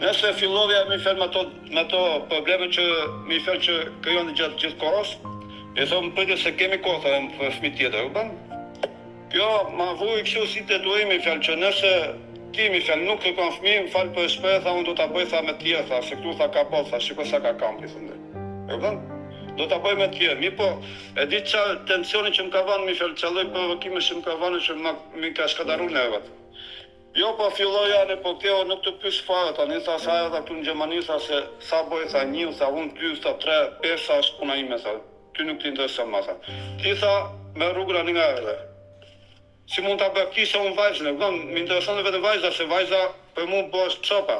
Nëse fillovja mi fjalë me to probleme që mi fjalë që krijon gjithë kohës, e thomë pyetje se kemi kohë thojmë për fëmijë tjetër, kupton? Kjo ma vuj kështu si të duaj mi fjalë që nëse ti mi fjalë nuk kërkon fëmijë, më fal për shpreh, tha unë do ta bëj tha me tjerë, tha se këtu tha ka boll, tha shikoj sa ka kampi thonë. E kupton? Do ta bëj me tjerë. Mi po, e di çfarë tensioni që më ka vënë mi fjalë, çfarë lloj provokime që më ka vënë që më ka shkataruar nervat. Jo, po filloja në po kjo nuk të pyes fare, tani tha sa edhe këtu në Gjermani, tha se sa bëj, tha 1, tha unë 2, tha 3, 5, tha është puna ime, tha. Ty nuk të intereson ma, tha. Ti tha me rrugra një nga edhe. Si mund ta bëj kisha unë vajzën, e kupton, më intereson vetëm vajza, se vajza për mua po është çopa.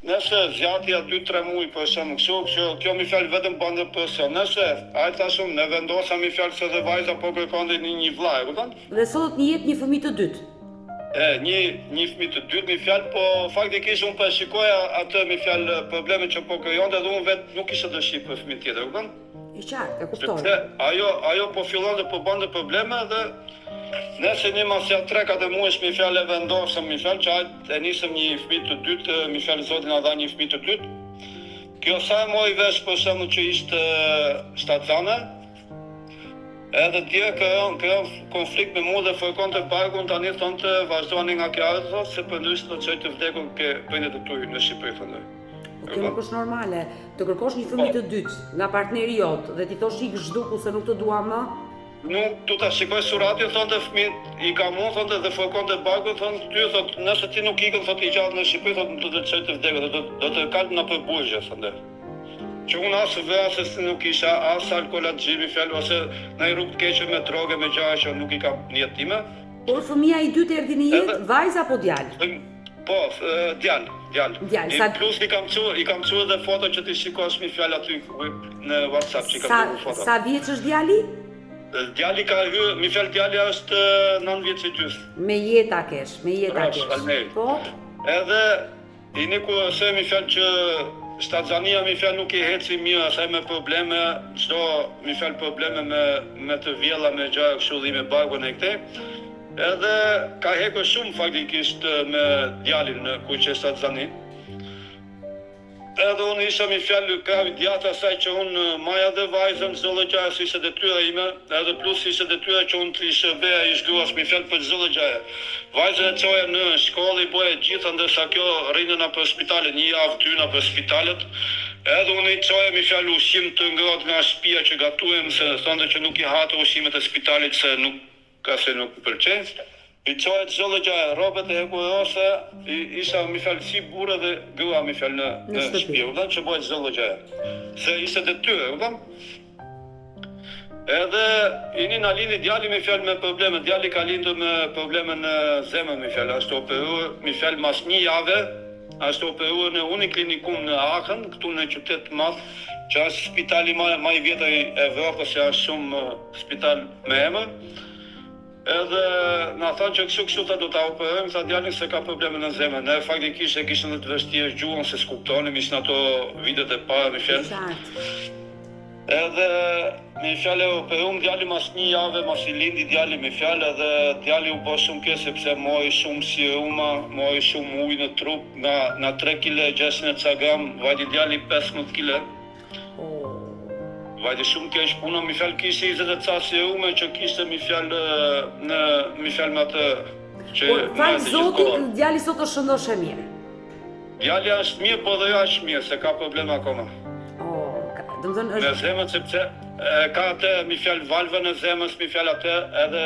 Nëse zjatja 2-3 muaj për shembull kështu, kjo mi fjalë vetëm bën presion. Nëse ai tashun ne vendosa mi fjalë se dhe vajza po kërkon një vllaj, e kupton? Dhe sot jetë një fëmijë të dytë. Një fëmijë të dytë mi fjalë, po faktikisht unë po shikoja atë mi fjalë problemet që po krijonte dhe unë vetë nuk kisha dëshirë për fëmijë tjetër, e kupton? I qartë, e kuptoj. Sepse ajo po fillon të po bën probleme dhe nëse një masja 3-4 muesh mi fjalë e vendosëm mi fjalë që e nisëm një fëmijë të dytë, mi fjalë Zoti na dha një fëmijë të dytë. Kjo sa e mori vesh për shembull që ishte shtatzane, edhe tje krijon konflikt me mua dhe fërkonte barkun tani thonte vazhdoni nga kjo arzo se përndryshe do të çoj të vdekur ke prindet e tuaj në Shqipëri thonë. Kjo nuk është normale, të kërkosh një fëmijë të dytë nga partneri jot dhe ti thosh ik zhduku se nuk të dua më. Nuk tu ta shikoj suratin, thonte fëmijët i kam unë, thonte dhe fërkonte barkun, thonë ty thotë nëse ti nuk ikën thotë i gjallë në Shqipëri thotë do të çoj të vdekur, do të kalë në përburgje thonë. Që unë asë vëra se nuk isha asë alkoolat gjimi fjallë ose në i rrugë të keqe me droge, me gjaja që nuk i kam një time. Por fëmija i dytë erdi në jetë, vajza apo djalë? Po, djalë. Djalë. Plus i kam cu edhe foto që ti shikosh mi fjallë aty në WhatsApp që i kam cu foto. Sa vjeç është djali? Djali ka hyrë, mi fjallë djali është 9 vjeç i gjysmë. Me jeta kesh, me jeta kesh. Po? Edhe, i një ku se mi fjallë që Shtatzania mi fjalë nuk i heci mirë, asaj me probleme, çdo mi fjalë probleme me të vjella, me gjëra kështu dhe me barkun e këtej. Edhe ka hekur shumë faktikisht me djalin në kuqe Shtatzani. Edhe unë isha mi fjalë kravi djatë asaj që unë maja dhe vajzën çdo gjë si ishte detyra ime, edhe plus ishte detyra që unë të ishte beja i shkruas mi fjalë për çdo gjë. Vajzën e çoja në shkollë i boja gjithë ndërsa kjo rrinë në për spitalet, një javë 2 në për spitalet. Edhe unë i çoja mi fjalë ushqim të ngrohtë nga shtëpia që gatuem se thonte që nuk i hate ushqimet e spitalit se nuk pëlqen. I çoja çdo gjë, rrobat e hekurose, isha mi fjalë si burrë dhe grua mi fjalë në shtëpi, u që bëhet çdo gjë. Se ishte detyrë, u Edhe ini na lindi djali me fjalë me probleme, djali ka lindur me probleme në zemër me fjalë, ashtu operuar me fjalë mas një javë, ashtu operuar në Uniklinikum në Aachen, këtu në qytet të madh, që është spitali më i vjetër i Evropës, që është shumë spital me emër. Edhe na thonë që kështu ta do ta operojmë, sa djalin se ka probleme në zemër. Ne faktikisht e kishim të vështirë gjuhën se skuptonin, ishin ato vitet e para me fjalë. Edhe me fjalë operuam djalin mas një javë, mas i lindi djali me fjalë edhe djali u bë shumë keq sepse mori shumë siruma, mori shumë ujë në trup, nga 3 kg 600 gram, vajti djali 15 kg. Vajti shumë keq puna, mi fjalë kishte 20 ca serume që kishte mi fjalë me atë që falë Zotit, djali sot është shëndosh e mirë. Djali është mirë, po dhe jo është mirë, se ka probleme akoma. Me zemën sepse ka atë mi fjalë valvën e zemës, mi fjalë atë edhe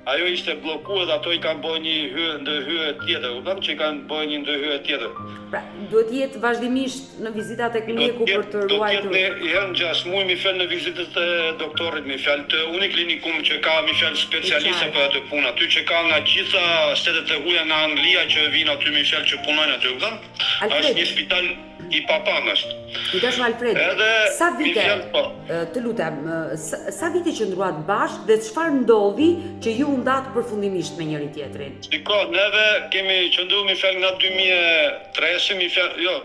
ajo ishte bllokuar dhe ato i kanë bërë një ndërhyrje tjetër, që i kanë bërë një ndërhyrje tjetër. Pra, duhet jetë vazhdimisht në vizitat e mjeku për të ruajtur. Do të jetë herë në 6 muaj mi fjalë në vizitat e doktorit, mi fjalë të Uniklinikum që ka mi fjalë specialiste për atë punë, aty që ka nga gjitha shtetet e huaja nga Anglia që vinë aty mi fjalë që punojnë aty, është një spital i papam është. I tash Alfred, sa vite, të lutem, sa vite që ndruat bashkë dhe çfarë ndodhi që ju ndatë përfundimisht me njëri tjetrin? Shiko, neve kemi qëndruar mi fjalë nga 2003, mi fjalë, jo,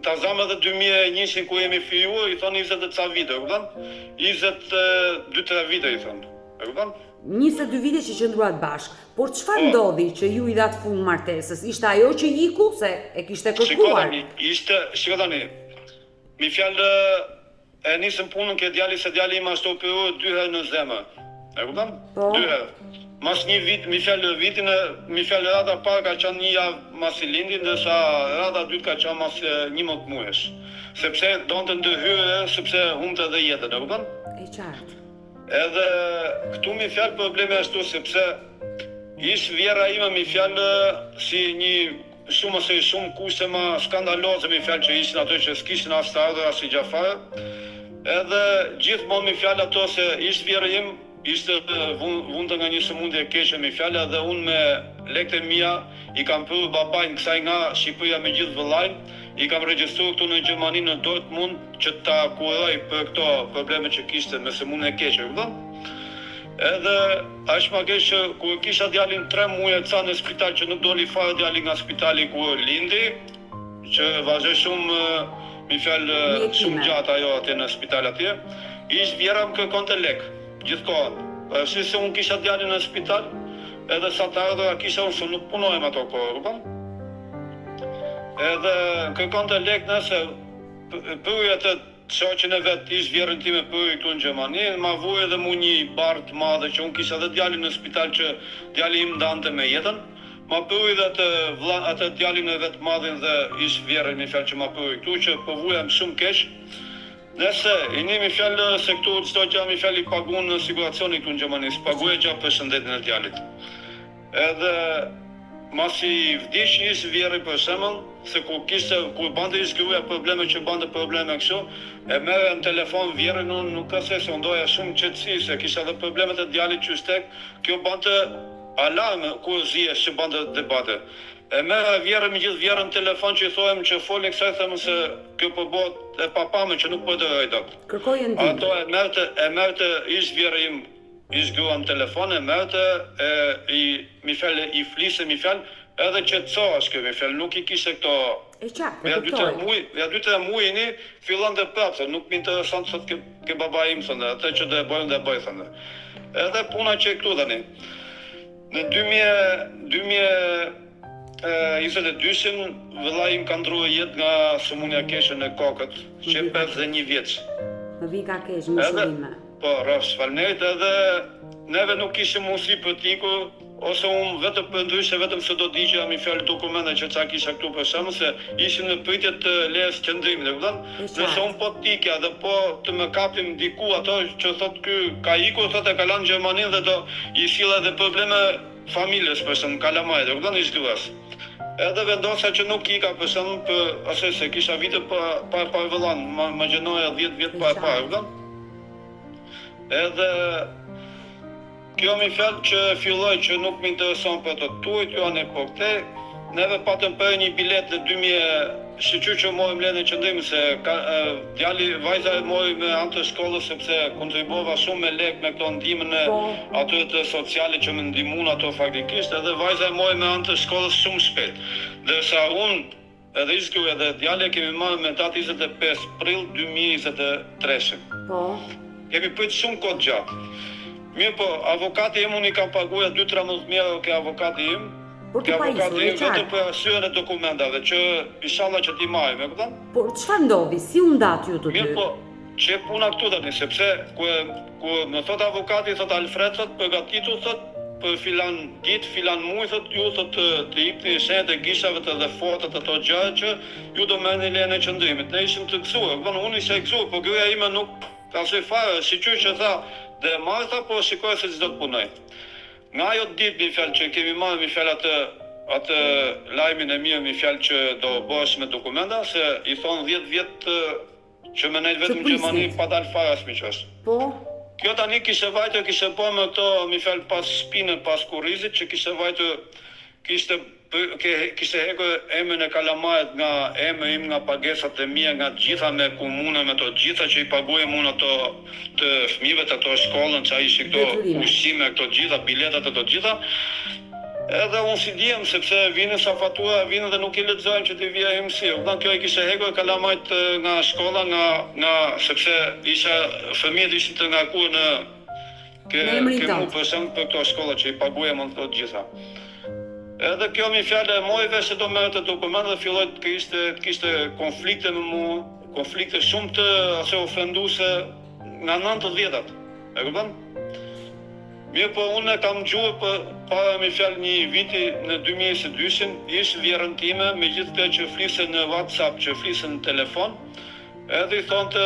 ta zamë edhe 2001 ku jemi filluar, i thonë 20 ca vite, 22-3 vite i thonë. 22 vite që qëndruat bashkë, por çfarë ndodhi që ju i datë fund martesës? Ishte ajo që iku se e kishte kërkuar? Shiko tani, mi fjalë e nisëm punën ke djali se djali im ashtu operuar 2 herë në zemër. E kupton? 2 herë. Mas një vit, mi fjalë rada parë ka qenë një javë mas i lindi, ndërsa rada dytë ka qenë mas 11 muajsh. Sepse donte ndërhyrje, sepse humbte edhe jetën, e kupton? E qartë. Edhe këtu mi fjalë probleme ashtu sepse ish vjera ime mi fjalë si një shumë kushte më skandaloze mi fjalë që ishin ato që s'kishin as të ardhur as i gjafare. Edhe gjithmonë mi fjalë ato se ish vjera im ishte vundë nga një sëmundje e keqe mi fjalë edhe unë lekët e mia i kam pyrë babajnë kësaj nga Shqipëria me gjithë vëllain, i kam regjistruar këtu në Gjermani në Dortmund që ta kuroj për këto probleme që kishte me sëmundje e keqe, kupton? Edhe aq më keq që kur kisha djalin 3 muaj ca në spital që nuk doli fare djali nga spitali kur lindi, që vazhdoi shumë mi fjalë shumë gjatë ajo atje në spital atje, ish vjera më kërkonte lek, gjithkohën. Si se unë kisha djalin në spital, edhe sa të ardhura kisha unë se nuk punojem ato kohë, kupton? Edhe kërkonte lek nëse pyetje të shoqën e vet ish vjerën time pyej këtu në Gjermani, ma vuj edhe mu një bar të madhe që unë kisha edhe djalin në spital që djali im ndante me jetën. Ma pyej edhe atë djalin e vet madhin dhe ish vjerën me fjalë që ma pyej këtu që po vujem shumë keq. Nëse i mi fjalë se këtu çdo gjë mi fjalë i paguën në siguracioni këtu në Gjermani, paguaj gjatë për shëndetin e djalit. Edhe masi vdiq ish vjerë për shembull, se kur bante ish gruaja probleme që bante probleme kështu, e merre në telefon vjerën, unë nuk ka se ndoja shumë qetësi se kisha edhe problemet e djalit që shtek, kjo bante alarm kur zihesh që bante debate. E merra vjerën me gjithë vjerën në telefon që i thohem që folin kësaj thëmë se kjo po bëhet e papame që nuk po dëroj dot. Kërkojën ndihmë. Ato e merte ish vjerë im, ish grua në telefon, e merte mi fjalë i flise mi fjalë, edhe qetësohesh kjo mi fjalë, nuk i kishte këto. E qartë, e kuptoj. Ja 2-3 muaj fillon të prapë, nuk më intereson sot ke baba im thonë, atë që do e bëjmë do e bëj thonë. Edhe puna që këtu tani. Në 2022-shin vëllai im ka ndruar jetë nga sëmundja e keqe në kokët, që 51 vjeç. Në vika keq, më shurime. Po, rrafsh falnerit edhe neve nuk kishim mundësi për t'ikur, ose unë vetëm për ndryshe vetëm se do digja mi fjalë dokumenta që ca kisha këtu për shembull se ishim në pritje të lejes qëndrimit, e kupton? Nëse unë po t'ikja dhe po të më kapim diku ato që thot ky ka ikur, thot e ka lanë Gjermaninë dhe do i sill edhe probleme familjes për shembull, kalamajt, e kupton, ish gruas. Edhe vendosa që nuk ika për shembull për ose se kisha vite pa vëllan, më gjenoja 10 vjet pa, e kupton? Edhe kjo mi fjalë që filloj që nuk më intereson për të tuajt, jo anë po këte, neve patëm për një bilet në 2000, shqyqyr që mojmë lene qëndrim, se djali vajza e mojë me anë të shkollës, sepse kontribova shumë me lek me këto ndihmën e atyre të sociale që më ndihmun ato faktikisht, edhe vajza e mojë me anë të shkollës shumë shpejt. Dërsa unë, edhe ish gruaja dhe djali kemi marrë me datë 25 prill 2023. Kemi prit shumë kohë gjatë. Mirë po, avokati im unë i kam paguar 2-13 mijë ke avokati im. Ke avokati im vetëm për arsyën e dokumentave, që inshallah që t'i marrim, e kupton? Por çfarë ndodhi? Si u ndat ju të dy? Mirë po, që puna këtu tani, sepse kur më thot avokati, thot Alfred, thot përgatitu, thot për filan ditë, filan muaj, thot ju thot të jepni shenjat e gishave dhe fotot ato gjëra që ju do merrni lejen e qëndrimit. Ne ishim të gëzuar, unë isha i gëzuar, por gruaja ime nuk asoj fare, sikur që tha dhe Martha, po shikoj se çdo të punoj. Nga ajo ditë mi fjalë që kemi marrë mi fjalë atë lajmin e mirë mi fjalë që do bëhesh me dokumenta, se i thon 10 vjet që më nejt vetëm në Gjermani pa dalë fare asnjë çështë. Po. Kjo tani kishte vajtur, kishte po me këto mi fjalë pas shpinën, pas kurrizit që kishte vajtur, kishte hekur emrin e kalamajt nga emri im, nga pagesat e mia, nga gjitha me komunën, me to gjitha që i paguajm unë ato të fëmijëve të ato shkollën, që ishin këto ushqime, këto gjitha, biletat ato gjitha. Edhe unë si dijem, sepse vinin sa fatura, vinin dhe nuk i lexojnë që t'i vija mësi. Kjo i kishte hekur kalamajt nga shkolla, sepse fëmijët ishin të ngarkuar në mu për shembull për këto shkolla që i paguajm ato gjitha. Edhe kjo mi fjalë mori vesh se do merrte dokumente dhe filloi të kishte konflikte me mua, konflikte shumë të ofenduese nga 90-tat. E kupton? Mirë po unë kam gjuar para mi fjalë një viti në 2022-shin, ish vjerën time me gjithë të që fliste në WhatsApp, që fliste në telefon, edhe i thonte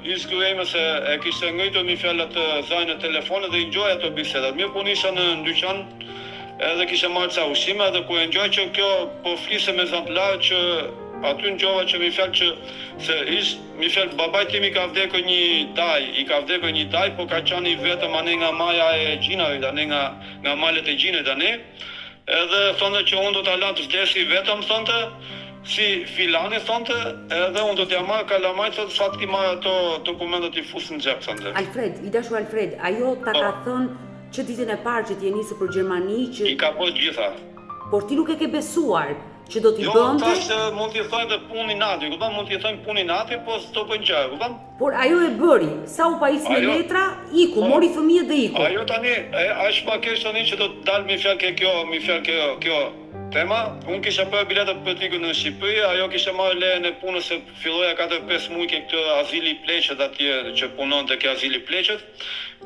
ish gruaja se e kishte ngritur mi fjalë atë zajin e telefonit dhe i ngjoj ato bisedat. Mirë po unë isha në dyqan edhe kishe marrë ca ushqime dhe ku e ngjoj që kjo po fliste me zantlar që aty ngjova që mi fjalë që se ish mi fjalë babait tim i ka vdekur një daj, po ka qenë i vetëm anë nga maja e gjinave, tani nga malet e gjinave tani. edhe thonte që unë do ta la të vdesi vetëm, thonte, si filani thonte, edhe unë do t'ja marr kalamajt, fakti marr ato dokumentet i fus në xhep, thonte. Alfred, i dashur Alfred, ajo ta ka thënë që ditën e parë që ti je nisur për Gjermani që I ka bërë gjitha. por ti nuk e ke besuar që do t'i Jo, bënte, thashë mund t'i thojnë dhe puni nati, kupton, mund t'i thojnë puni nati, po s'to bën gjë, kupton? por ajo e bëri. Sa u pais me Ajo- letra, iku, mori fëmijët dhe iku. Ajo tani, aq pa keq tani që do të dalë mi fjalë kjo tema. Unë kisha bërë biletën për t'ikën në Shqipëri, ajo kisha marrë lejen e punës se filloja 4-5 muaj ke këtë azili i pleqet atje që punonte ke azili i pleqet.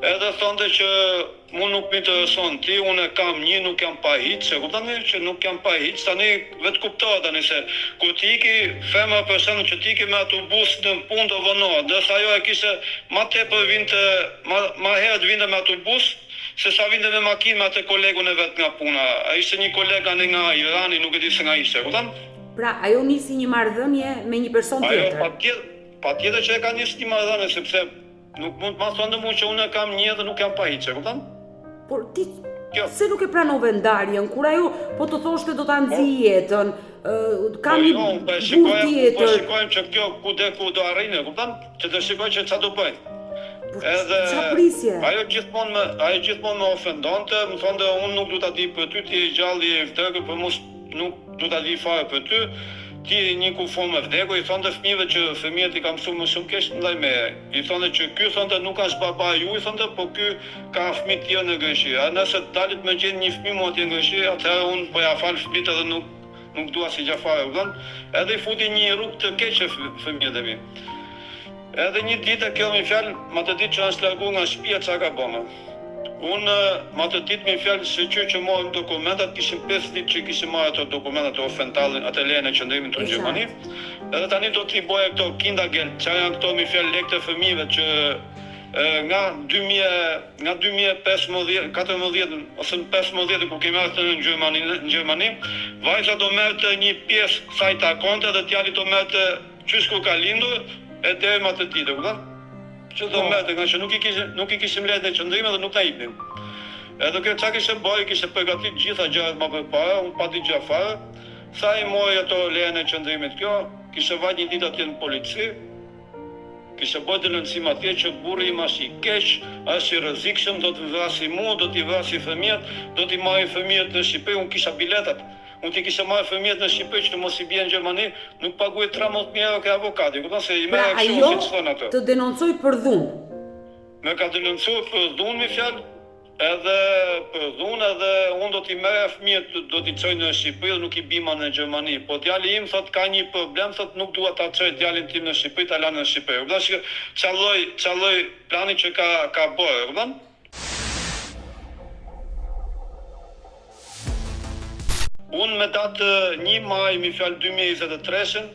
Edhe thonte që mu nuk më intereson ti, unë kam një, nuk jam pa hiç, e kuptoni që nuk jam pa hiç, tani vetë kuptohet tani se kur ti iki femra për shembull që ti iki me autobus në punë të vonohet, ndërsa ajo e kishte më tepër vinte më herët vinte me autobus se sa vinte me makinë me atë kolegun e vet nga puna. Ai ishte një koleg nga Irani, nuk e di se nga ishte, kupton? Pra, ajo nisi një marrëdhënie me një person Ajo tjetër. patjetër që e ka nisë një marrëdhënie sepse nuk mund ma thonë mua që unë kam një dhe nuk jam pa hiç, e kupton? Por ti Jo. se nuk e pranove ndarjen, kur ajo po të thoshte do ta nxjë jetën, kam një Po burr shikojmë tjetër. që kjo ku do arrijnë, e kupton? Që të shikoj që çfarë do bëjnë. Por Edhe çfarë prisje? ajo gjithmonë më ofendonte, më thonte unë nuk do ta di për ty, ti je gjalli i vdekur, për mos nuk do ta di fare për ty. Ti një kufon me vdekur, i thonte fëmijëve që fëmijët i ka mësuar më shumë keq ndaj meje. I thonte që ky thonte nuk është baba ju, i thonte, po ky ka fëmijë të tjerë në Greqi. A nëse dalit më gjen një fëmijë mua atje në Greqi, atëherë unë po ja fal fëmijët edhe nuk dua si gjafare, kupton? Edhe i futi një rrugë të keqe fëmijët e mi. Edhe një ditë kjo më fjalë, më të ditë që është larguar nga shtëpia çka ka bënë. Unë më të ditë më fjalë se që morëm dokumentat, kishim 5 ditë që kishim marrë ato dokumentat ofentallin, atë lejen e qëndrimit në Gjermani. Edhe tani do t'i bëja këto Kindergeld, çka janë këto më fjalë lekë të fëmijëve që nga 2015, 14 ose 15 kur kemi ardhur në Gjermani, vajza do merrte një pjesë sa i takonte dhe djali do merrte qysh kur ka lindur e deri më atë ditë, kupton? Që do merrte, nga që nuk i kishim lejen e qëndrimit dhe nuk na ipnin. Edhe kjo çka kishte bërë, kishte përgatitur gjitha gjërat më përpara, unë pa ditë gjë fare. Sa i mori ato lejen e qëndrimit kjo, kishte vajt një ditë atje në polici, kishte bërë denoncim atje që burri im është i keq, është i rrezikshëm, do të vrasi mua, do t'i vrasi fëmijët, do t'i marrë fëmijët në Shqipëri, unë kisha biletat. Unë t'i kisha marrë fëmijët në Shqipëri që mos i bie në Gjermani, nuk paguaj 13.000 euro ke avokati, kupton se i merr Pra kështu ajo siç thonë ato. të denoncoi për dhunë. Me ka denoncuar për dhunë mi fjalë, edhe për dhunë edhe unë do t'i merr fëmijët, do t'i çoj në Shqipëri dhe nuk i bima në Gjermani. Po djali im thot ka një problem, thot nuk dua ta çoj djalin tim në Shqipëri, ta lanë në Shqipëri. Kupton se çalloj plani që ka bërë, kupton? Unë me datë 1 maj, mi fjalë 2023-ën,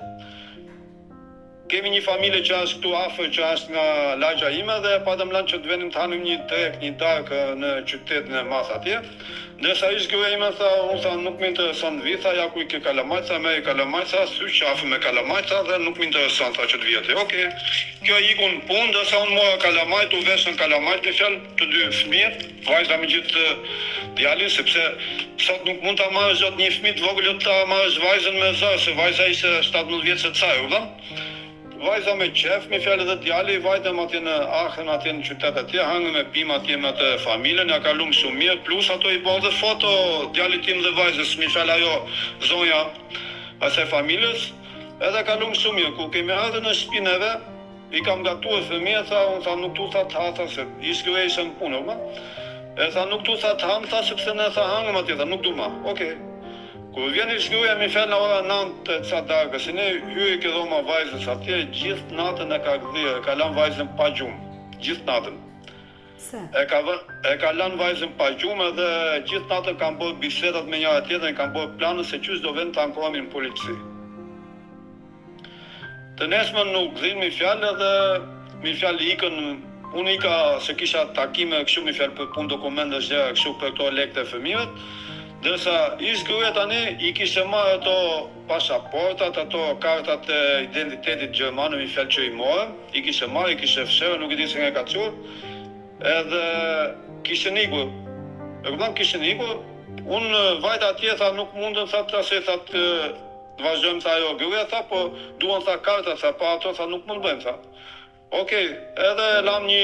kemi një familje që është këtu afër, që është nga lagja ime dhe patëm lanë që të venim të hanim një drek, një darkë në qytetin e madh atje. Ndërsa ish gruaja ime tha, unë tha nuk më intereson vita, ja ku i ke kalamajca, merr kalamajca, sy qafë me kalamajca dhe nuk më intereson tha që të vjetë. Okej. Kjo ikun punë, ndërsa unë mora kalamajt, u veshën kalamajt në fjalë të dy fëmijët, vajza me gjithë djalin, sepse sot nuk mund ta marrësh dot një fëmijë të vogël, jo ta marrësh vajzën me zë, se vajza ishte 17 vjeç e ca, kupton? Vajza me qef, mi fjalë dhe djali, vajtëm atje në Aachen, atje në qytet atje, hangëm e pim atje me atë familjen, ja kalum shumë mirë, plus ato i bën dhe foto djalit tim dhe vajzës, mi fjalë ajo zonja asaj familjes, edhe kalum shumë mirë. Kur kemi ardhur në shtëpinë e vet, i kam gatuar fëmijët, tha, unë tha nuk du tha të ha, tha se ish ishte në punë, ma. E tha nuk du tha të ham, tha sepse ne tha hangëm atje, tha nuk du ma, okej. Kur vjen i shkruja mi fjalë në ora 9 të ca darkës, se ne hyri ke dhoma vajzës atje, gjithë natën e ka gdhirë, ka lanë vajzën pa gjumë, gjithë natën. Pse? E ka lanë vajzën pa gjumë edhe gjithë natën kanë bërë bisedat me njëra tjetrën, kanë bërë planën se qysh do vend të ankohemi në polici. Të nesmen nuk gdhin mi fjalë edhe mi fjalë ikën, unë ika se kisha takime kështu mi fjalë për punë dokumentesh gjëra kështu për këto lekë të fëmijët. Dërsa ish gruaja tani i kishte marrë ato pasaportat, ato kartat e identitetit gjermane, mi fjalë që i morën, i kishte marrë, i kishte fshirë, nuk e di se nga ka çuar, edhe kishte ikur. E kupton, kishte ikur, Unë vajta atje tha nuk mundën tha të se tha të vazhdojmë tha ajo gruaja tha, po duan tha karta tha, po ato tha nuk mund bëjmë tha. Okej, edhe lam një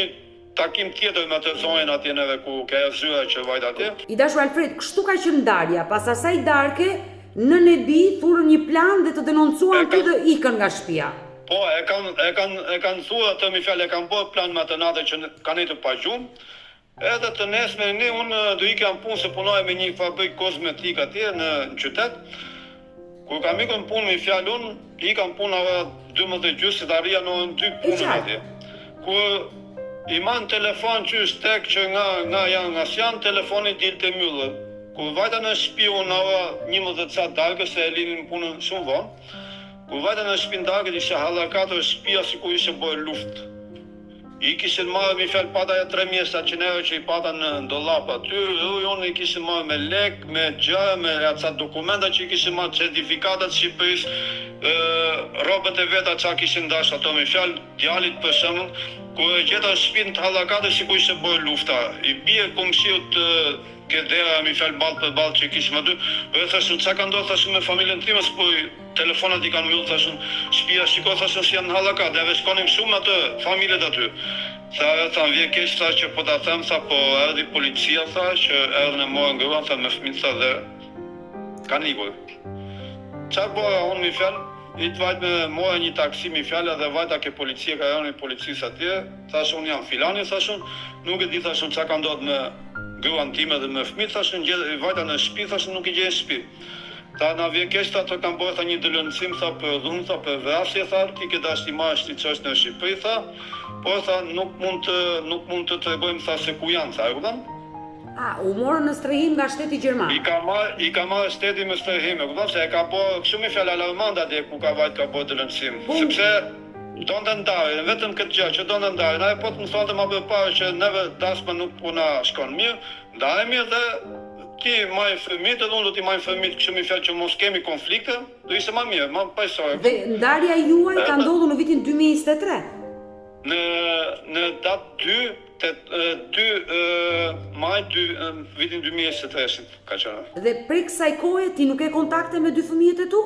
takim tjetër me të zonën atje neve ku ka zyra që vajta atje. I dashur Alfred, kështu ka qenë ndarja, pas asaj darke në Nebi thurën një plan dhe të denoncuan ty dhe ikën nga shtëpia. Po, e kanë thua të mi fjalë, e kanë bërë plan me të natë që kanë të pa gjumë. Edhe të nesme ne unë do ikam punë se punoj me një fabrikë kozmetik atje në qytet. Kur kam ikën punë mi fjalë unë, ikam punë ava 12:30 se të arrija në orën 2 punën atje. Kur i man telefon që tek që nga sjan telefoni dilte myllë. Kur vajta në shtëpi unë ava 11 ca darkë se e linin punën shumë vonë. Kur vajta në shtëpi darkë ishte hallakatër shtëpia sikur ishte bërë luftë. I kishin marrë mi fjalë pata e 3.700 euro që i pata në dollap aty, unë i kishin marrë me lek, me gjëra, me aca dokumenta që i kishin marrë, certifikatat Shqipërisë, robët e veta që kishin dash ato mi fjalë, djalit për shembull, kur e gjeta në shtëpinë të hallakatër sikur ishte bërë lufta. I bie komshiut ke dera mi fjalë ballë për ballë që kishim aty. Dhe thashun çka ka ndodhur thashun me familjen time, po telefonat i kanë mbyllur thashun shtëpia shikoj thashun si janë hallakat, edhe shkonim shumë atë familjet aty. Tha vjen keq tha që po ta them tha po erdhi policia tha që erdhën e morën gruan tha me fëmijë tha dhe kanë ikur. Çfarë bëra unë mi fjalë? I të vajtë me mora një taksi mi fjalla dhe vajta ke policia ka janë i policisë atje, thashun unë jam filani, thashun, nuk e di thashun qa ka ndodhë me gruan time dhe me fëmijë, thashun vajta në shtëpi, thashun nuk i gjej në shtëpi. Ta na vjen keq tha të kanë bërë tha një dëlëndësim tha për dhunë tha për vrasje tha, ti ke dash ti marrësh ti çosh në Shqipëri tha, por tha nuk mund të tregojmë tha se ku janë tha, e kupton? U morën në strehim nga shteti gjerman. I ka marrë shteti me strehim, e kupton se e ka bërë kështu me fjalë alarmante atje ku ka vajt ka bërë dëlëndësim, sepse donte ndarë, vetëm këtë gjë që donte ndarë. Na e po të më thonë më përpara që neve dasma nuk po na shkon mirë, ndahemi dhe ti marrë fëmijët edhe unë do t'i marrë fëmijët kështu me fjalë që mos kemi konflikte, do ishte më mirë, më paqësore. Dhe ndarja juaj ka ndodhur në vitin 2023. Në datë 2 maj vitin 2023 ka qenë. Dhe prej kësaj kohe ti nuk e kontakte me dy fëmijët e tu?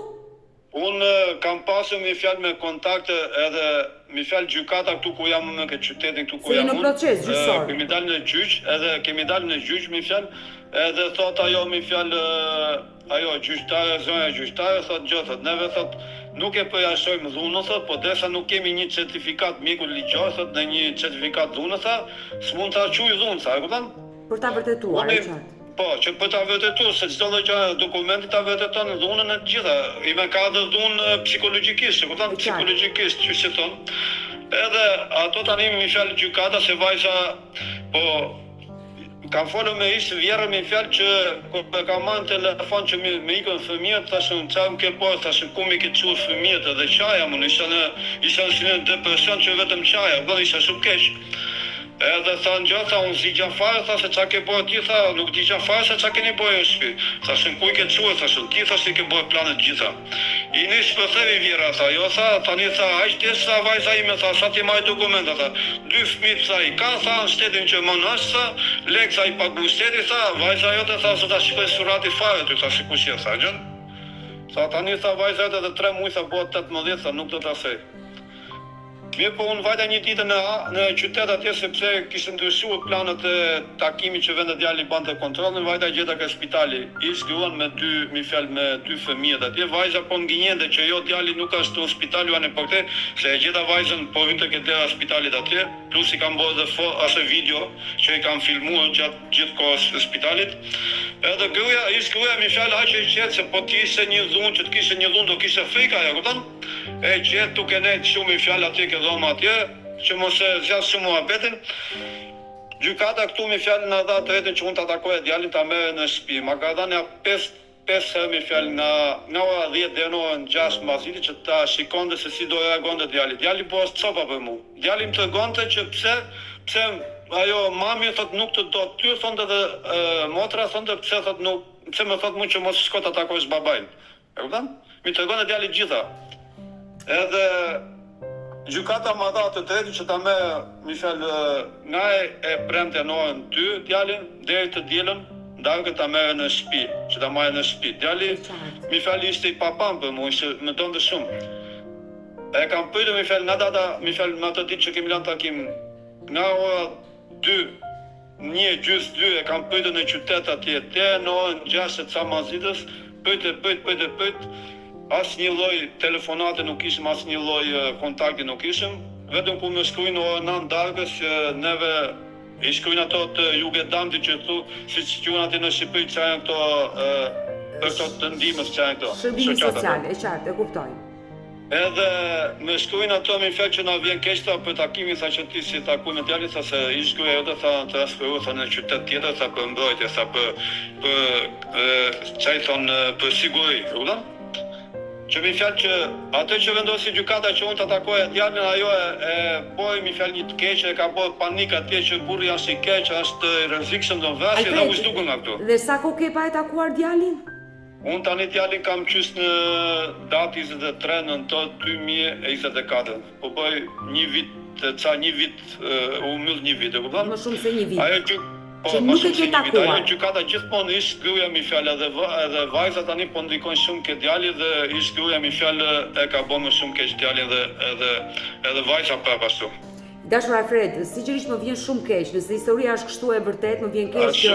Unë kam pasur mi fjalë me kontakte edhe mi fjalë gjykata këtu ku jam në këtë qytetin këtu ku jam unë. Se në proces gjyqësor. Kemi dalë në gjyq, edhe kemi dalë në gjyq mi fjalë, edhe thot ajo mi fjalë ajo gjyqtare, zonja gjyqtare thot gjë thot neve thot nuk e përjashtojmë dhunën thot, po derisa nuk kemi një certifikat mjeku ligjor thot në një certifikat dhunë tha, s'mund ta quaj dhunë tha, e kupton? Për ta vërtetuar, e qartë. Po, që për ta vërtetuar se çdo lloj dokumenti ta vërteton dhunën e gjitha. I me ka dhe dhunë psikologjikisht, e kupton? Psikologjikisht, që se thon. Edhe ato tani mi fjalë gjykata se vajza po kam folur me ishte vjerë me fjalë që kur ka marrë telefon që me ikën fëmijët, thashun çam ke po, thashun ku mi ke çuar fëmijët edhe çaja më isha në depresion që vetëm çaja, do isha shumë keq. Edhe thanë gjë, unë zigja fare, tha se qa ke bërë ti, tha, nuk digja fare se qa keni bërë e shpi. Thashën ku i ke quë, thashën ti, thashën i ke bërë planet gjitha. I nisë për thevi vjera, tha, jo, tha, tani, tha, ajtë tha, vajza ime, tha, sa ti maj dokumenta, tha, 2 fëmijë, tha, i ka, tha, në shtetin që më nështë, tha, lek, tha, i pagu shteti, tha, vajza jote, tha, se ta shikoj surati fare, ty, tha, sikur që, tha, gjën. Tha, tani, tha, vajza jote dhe 3 muaj, tha, bëhet 18, tha, nuk do ta thej. Mirë po unë vajta një ditë në qytet atje sepse kishte ndryshuar planet e takimit që vendet djali bante kontrollin, vajta gjeta ka spitali. Ish gruan me dy fëmijët atje, vajza po ngjinjente që jo djali nuk ka shtu në spital juan e po këtë, se e gjeta vajzën po vinte ke dera spitalit atje, plus i kam bërë dhe asë video që i kam filmuar gjatë gjithë kohës të spitalit. Edhe gruaja mi fjalë aq e qetë se po t'ishte një dhunë që t'kishte një dhunë do kishte frika, ja kupton? E qetë tuk e nejtë shumë i fjalë atje ke dhoma atje, që mos e zjas shumë muhabetin. Gjykata këtu mi fjalë në dha të retën që unë të atakoja djalin ta merre në shtëpi. Ma ka dhënë 5 herë mi fjalë nga ora 10 deri në orën 6 mbasiti që ta shikonte se si do reagonte djali. Djali po as copa për mua. Djali më tregonte që pse ajo mami thot nuk të do ty, thonte edhe motra thonte pse thot nuk, pse më thot mua që mos shko të atakosh babain. E kupton? Mi tregonte djali gjitha. Edhe gjykata ma dha të tretë që ta merr mi fjalë nga e premte në orën 2 djalin deri të dielën darkë ta merre në shtëpi, që ta marrë në shtëpi. Djali mi fjalë ishte i papam për mua, ishte më donte shumë. E kam pyetur mi fjalë nadata, mi fjalë më atë ditë që kemi lënë takim nga ora 2, 1:30 e kam pyetur në qytet atje, deri në orën 6 të Samazitës, pyet. Asnjë lloj telefonate nuk ishim, asnjë lloj kontakti nuk ishim, vetëm ku më shkruajnë në orën 9 darkës që neve i shkruajnë ato të Jugendamtit që thu, siç quhen aty në Shqipëri, që janë këto për këto të ndihmës që janë këto. Shërbimi social, e qartë, e kuptoj. Edhe më shkruajnë ato me fjalë që na vjen keq për takimin, sa që ti si takuar me djalin, sa se i shkruaj ato sa transferuar në qytet tjetër, sa për mbrojtje, sa për çaj thon për siguri, kupton? Që mi fjalë që atë që vendosi gjykata që unë të takoja djalin, ajo e boi mi fjalë një të keqe, ka bërë panik atje që burri është i keq, është i rrezikshëm do vrasje dhe u zhdukun nga këtu. Dhe sa kohë ke pa e takuar djalin? Unë tani djalin kam qys në datë 23 nëntor 2024. Po bëj një vit, u mbyll një vit, e kupton? Më shumë se një vit. Ajo që nuk e ke takuar. Ajo gjykata gjithmonë i shkruaja mi fjalë edhe vajza tani po ndikojnë shumë ke djali dhe i shkruaja mi fjalë e ka bërë më shumë keq djalin dhe edhe vajza prapashtu. Dashur Alfred, sinqerisht më vjen shumë keq, nëse historia është kështu e vërtet, më vjen keq që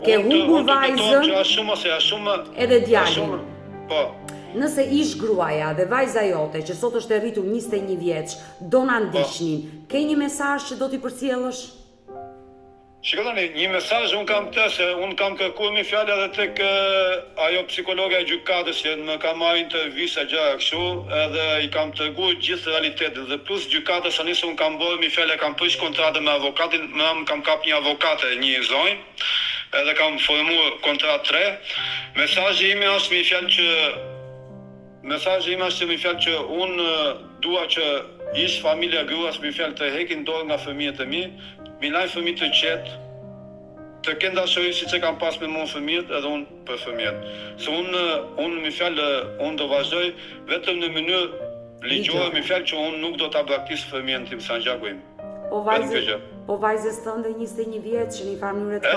ke humbur vajzën edhe djalin. Po. Nëse ish gruaja dhe vajza jote, që sot është e rritur 21 vjeç, do na ndiqnin, ke një mesazh që do t'i përcjellësh? Shikoni, një mesazh unë kam se unë kam kërkuar mi fjalë edhe tek ajo psikologa e gjykatës që më ka marrë intervistë gjëra kështu, edhe i kam treguar gjithë realitetin dhe plus gjykatës tani unë kam bërë mi fjalë, kam prish kontratë me avokatin, kam kap një avokate, një zonjë, edhe kam formuar kontratë 3. Mesazhi im është mi fjalë që unë dua që ish familja gruas mi fjalë të hekin dorë nga fëmijët e mi, mi lajnë fëmijët të qetë, të kenë dashuri siç e kam pas me mua fëmijët edhe unë për fëmijët. Se unë mi fjalë, unë do vazhdoj vetëm në mënyrë ligjore mi fjalë që unë nuk do ta braktis fëmijën tim Sanxhaku im. Po vajzës tënde 21 vjeç që në një farë mënyrë të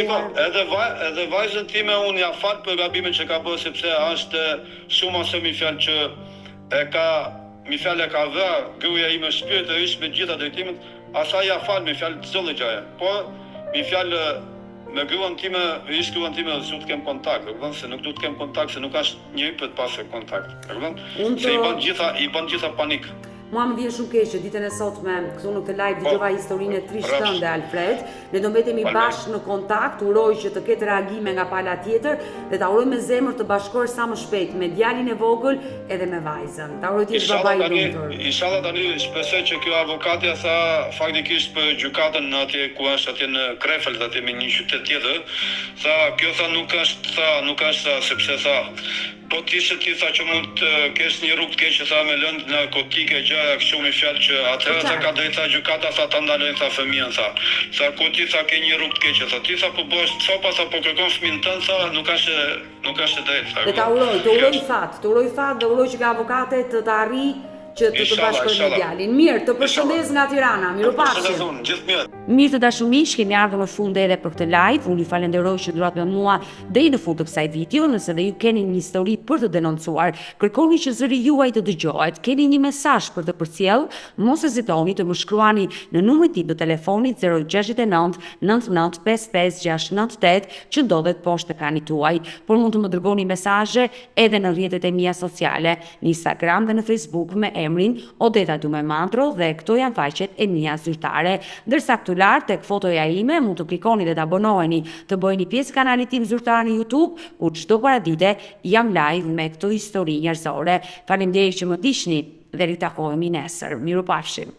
kam edhe vajzën time unë ja fal për gabimin që ka bërë, sepse është shumë ose mi fjalë që e ka vrarë gruaja ime shpirtërisht me gjitha drejtimet. Asaj ja fal me fjalë çdo lloj gjëje. Po me fjalë me gruan time, ish gruan time s'u të kem kontakt, e kupton se nuk do të kem kontakt se nuk ka njëri për të pasur kontakt. E kupton? Se i bën gjitha panik. Mua më vjen shumë keq që ditën e sotme këtu në këtë live dëgjova historinë e trisht tënde Alfred. Ne do mbetemi bashkë në kontakt, uroj që të ketë reagime nga pala tjetër dhe ta uroj me zemër të bashkohesh sa më shpejt me djalin e vogël edhe me vajzën. Ta uroj ti babai i lumtur. Inshallah tani shpresoj që kjo avokati sa faktikisht për gjykatën atje ku është atje në Krefeld atje me një qytet tjetër, sa kjo nuk është sepse po ti që mund të kesh një rrugë të keqe sa me lëndë narkotike gjëra kështu me fjalë që atëherë sa ka drejta gjykata sa ta ndalojnë sa fëmijën sa ku ti sa ke një rrugë të keqe sa ti sa po bësh copa sa po kërkon fëmijën tënd sa nuk është drejt. Dhe ta uroj fat dhe uroj që ka avokate të arrijë që të bashkojnë me djalin. Mirë, të përshëndes nga Tirana. Mirupafshim. Mirë të dashur miq, kemi ardhur në fund edhe për këtë live. Unë ju falenderoj që durat me mua deri në fund të kësaj video. Nëse dhe ju keni një histori për të denoncuar, kërkoni që zëri juaj të dëgjohet. Keni një mesazh për të përcjell, mos hezitoni të më shkruani në numrin tim të telefonit 069 99 55 698 që ndodhet poshtë ekranit tuaj. Por mund të më dërgoni mesazhe edhe në rrjetet e mia sociale, në Instagram dhe në Facebook me emrin Odeta Dumemandro dhe këto janë faqet e mia zyrtare. Ndërsa këtu lart tek fotoja ime mund të klikoni dhe të abonoheni, të bëheni pjesë kanalit tim zyrtar në YouTube, ku çdo paradite jam live me këto histori njerëzore. Faleminderit që më ndiqni dhe ritakohemi nesër. Mirupafshim.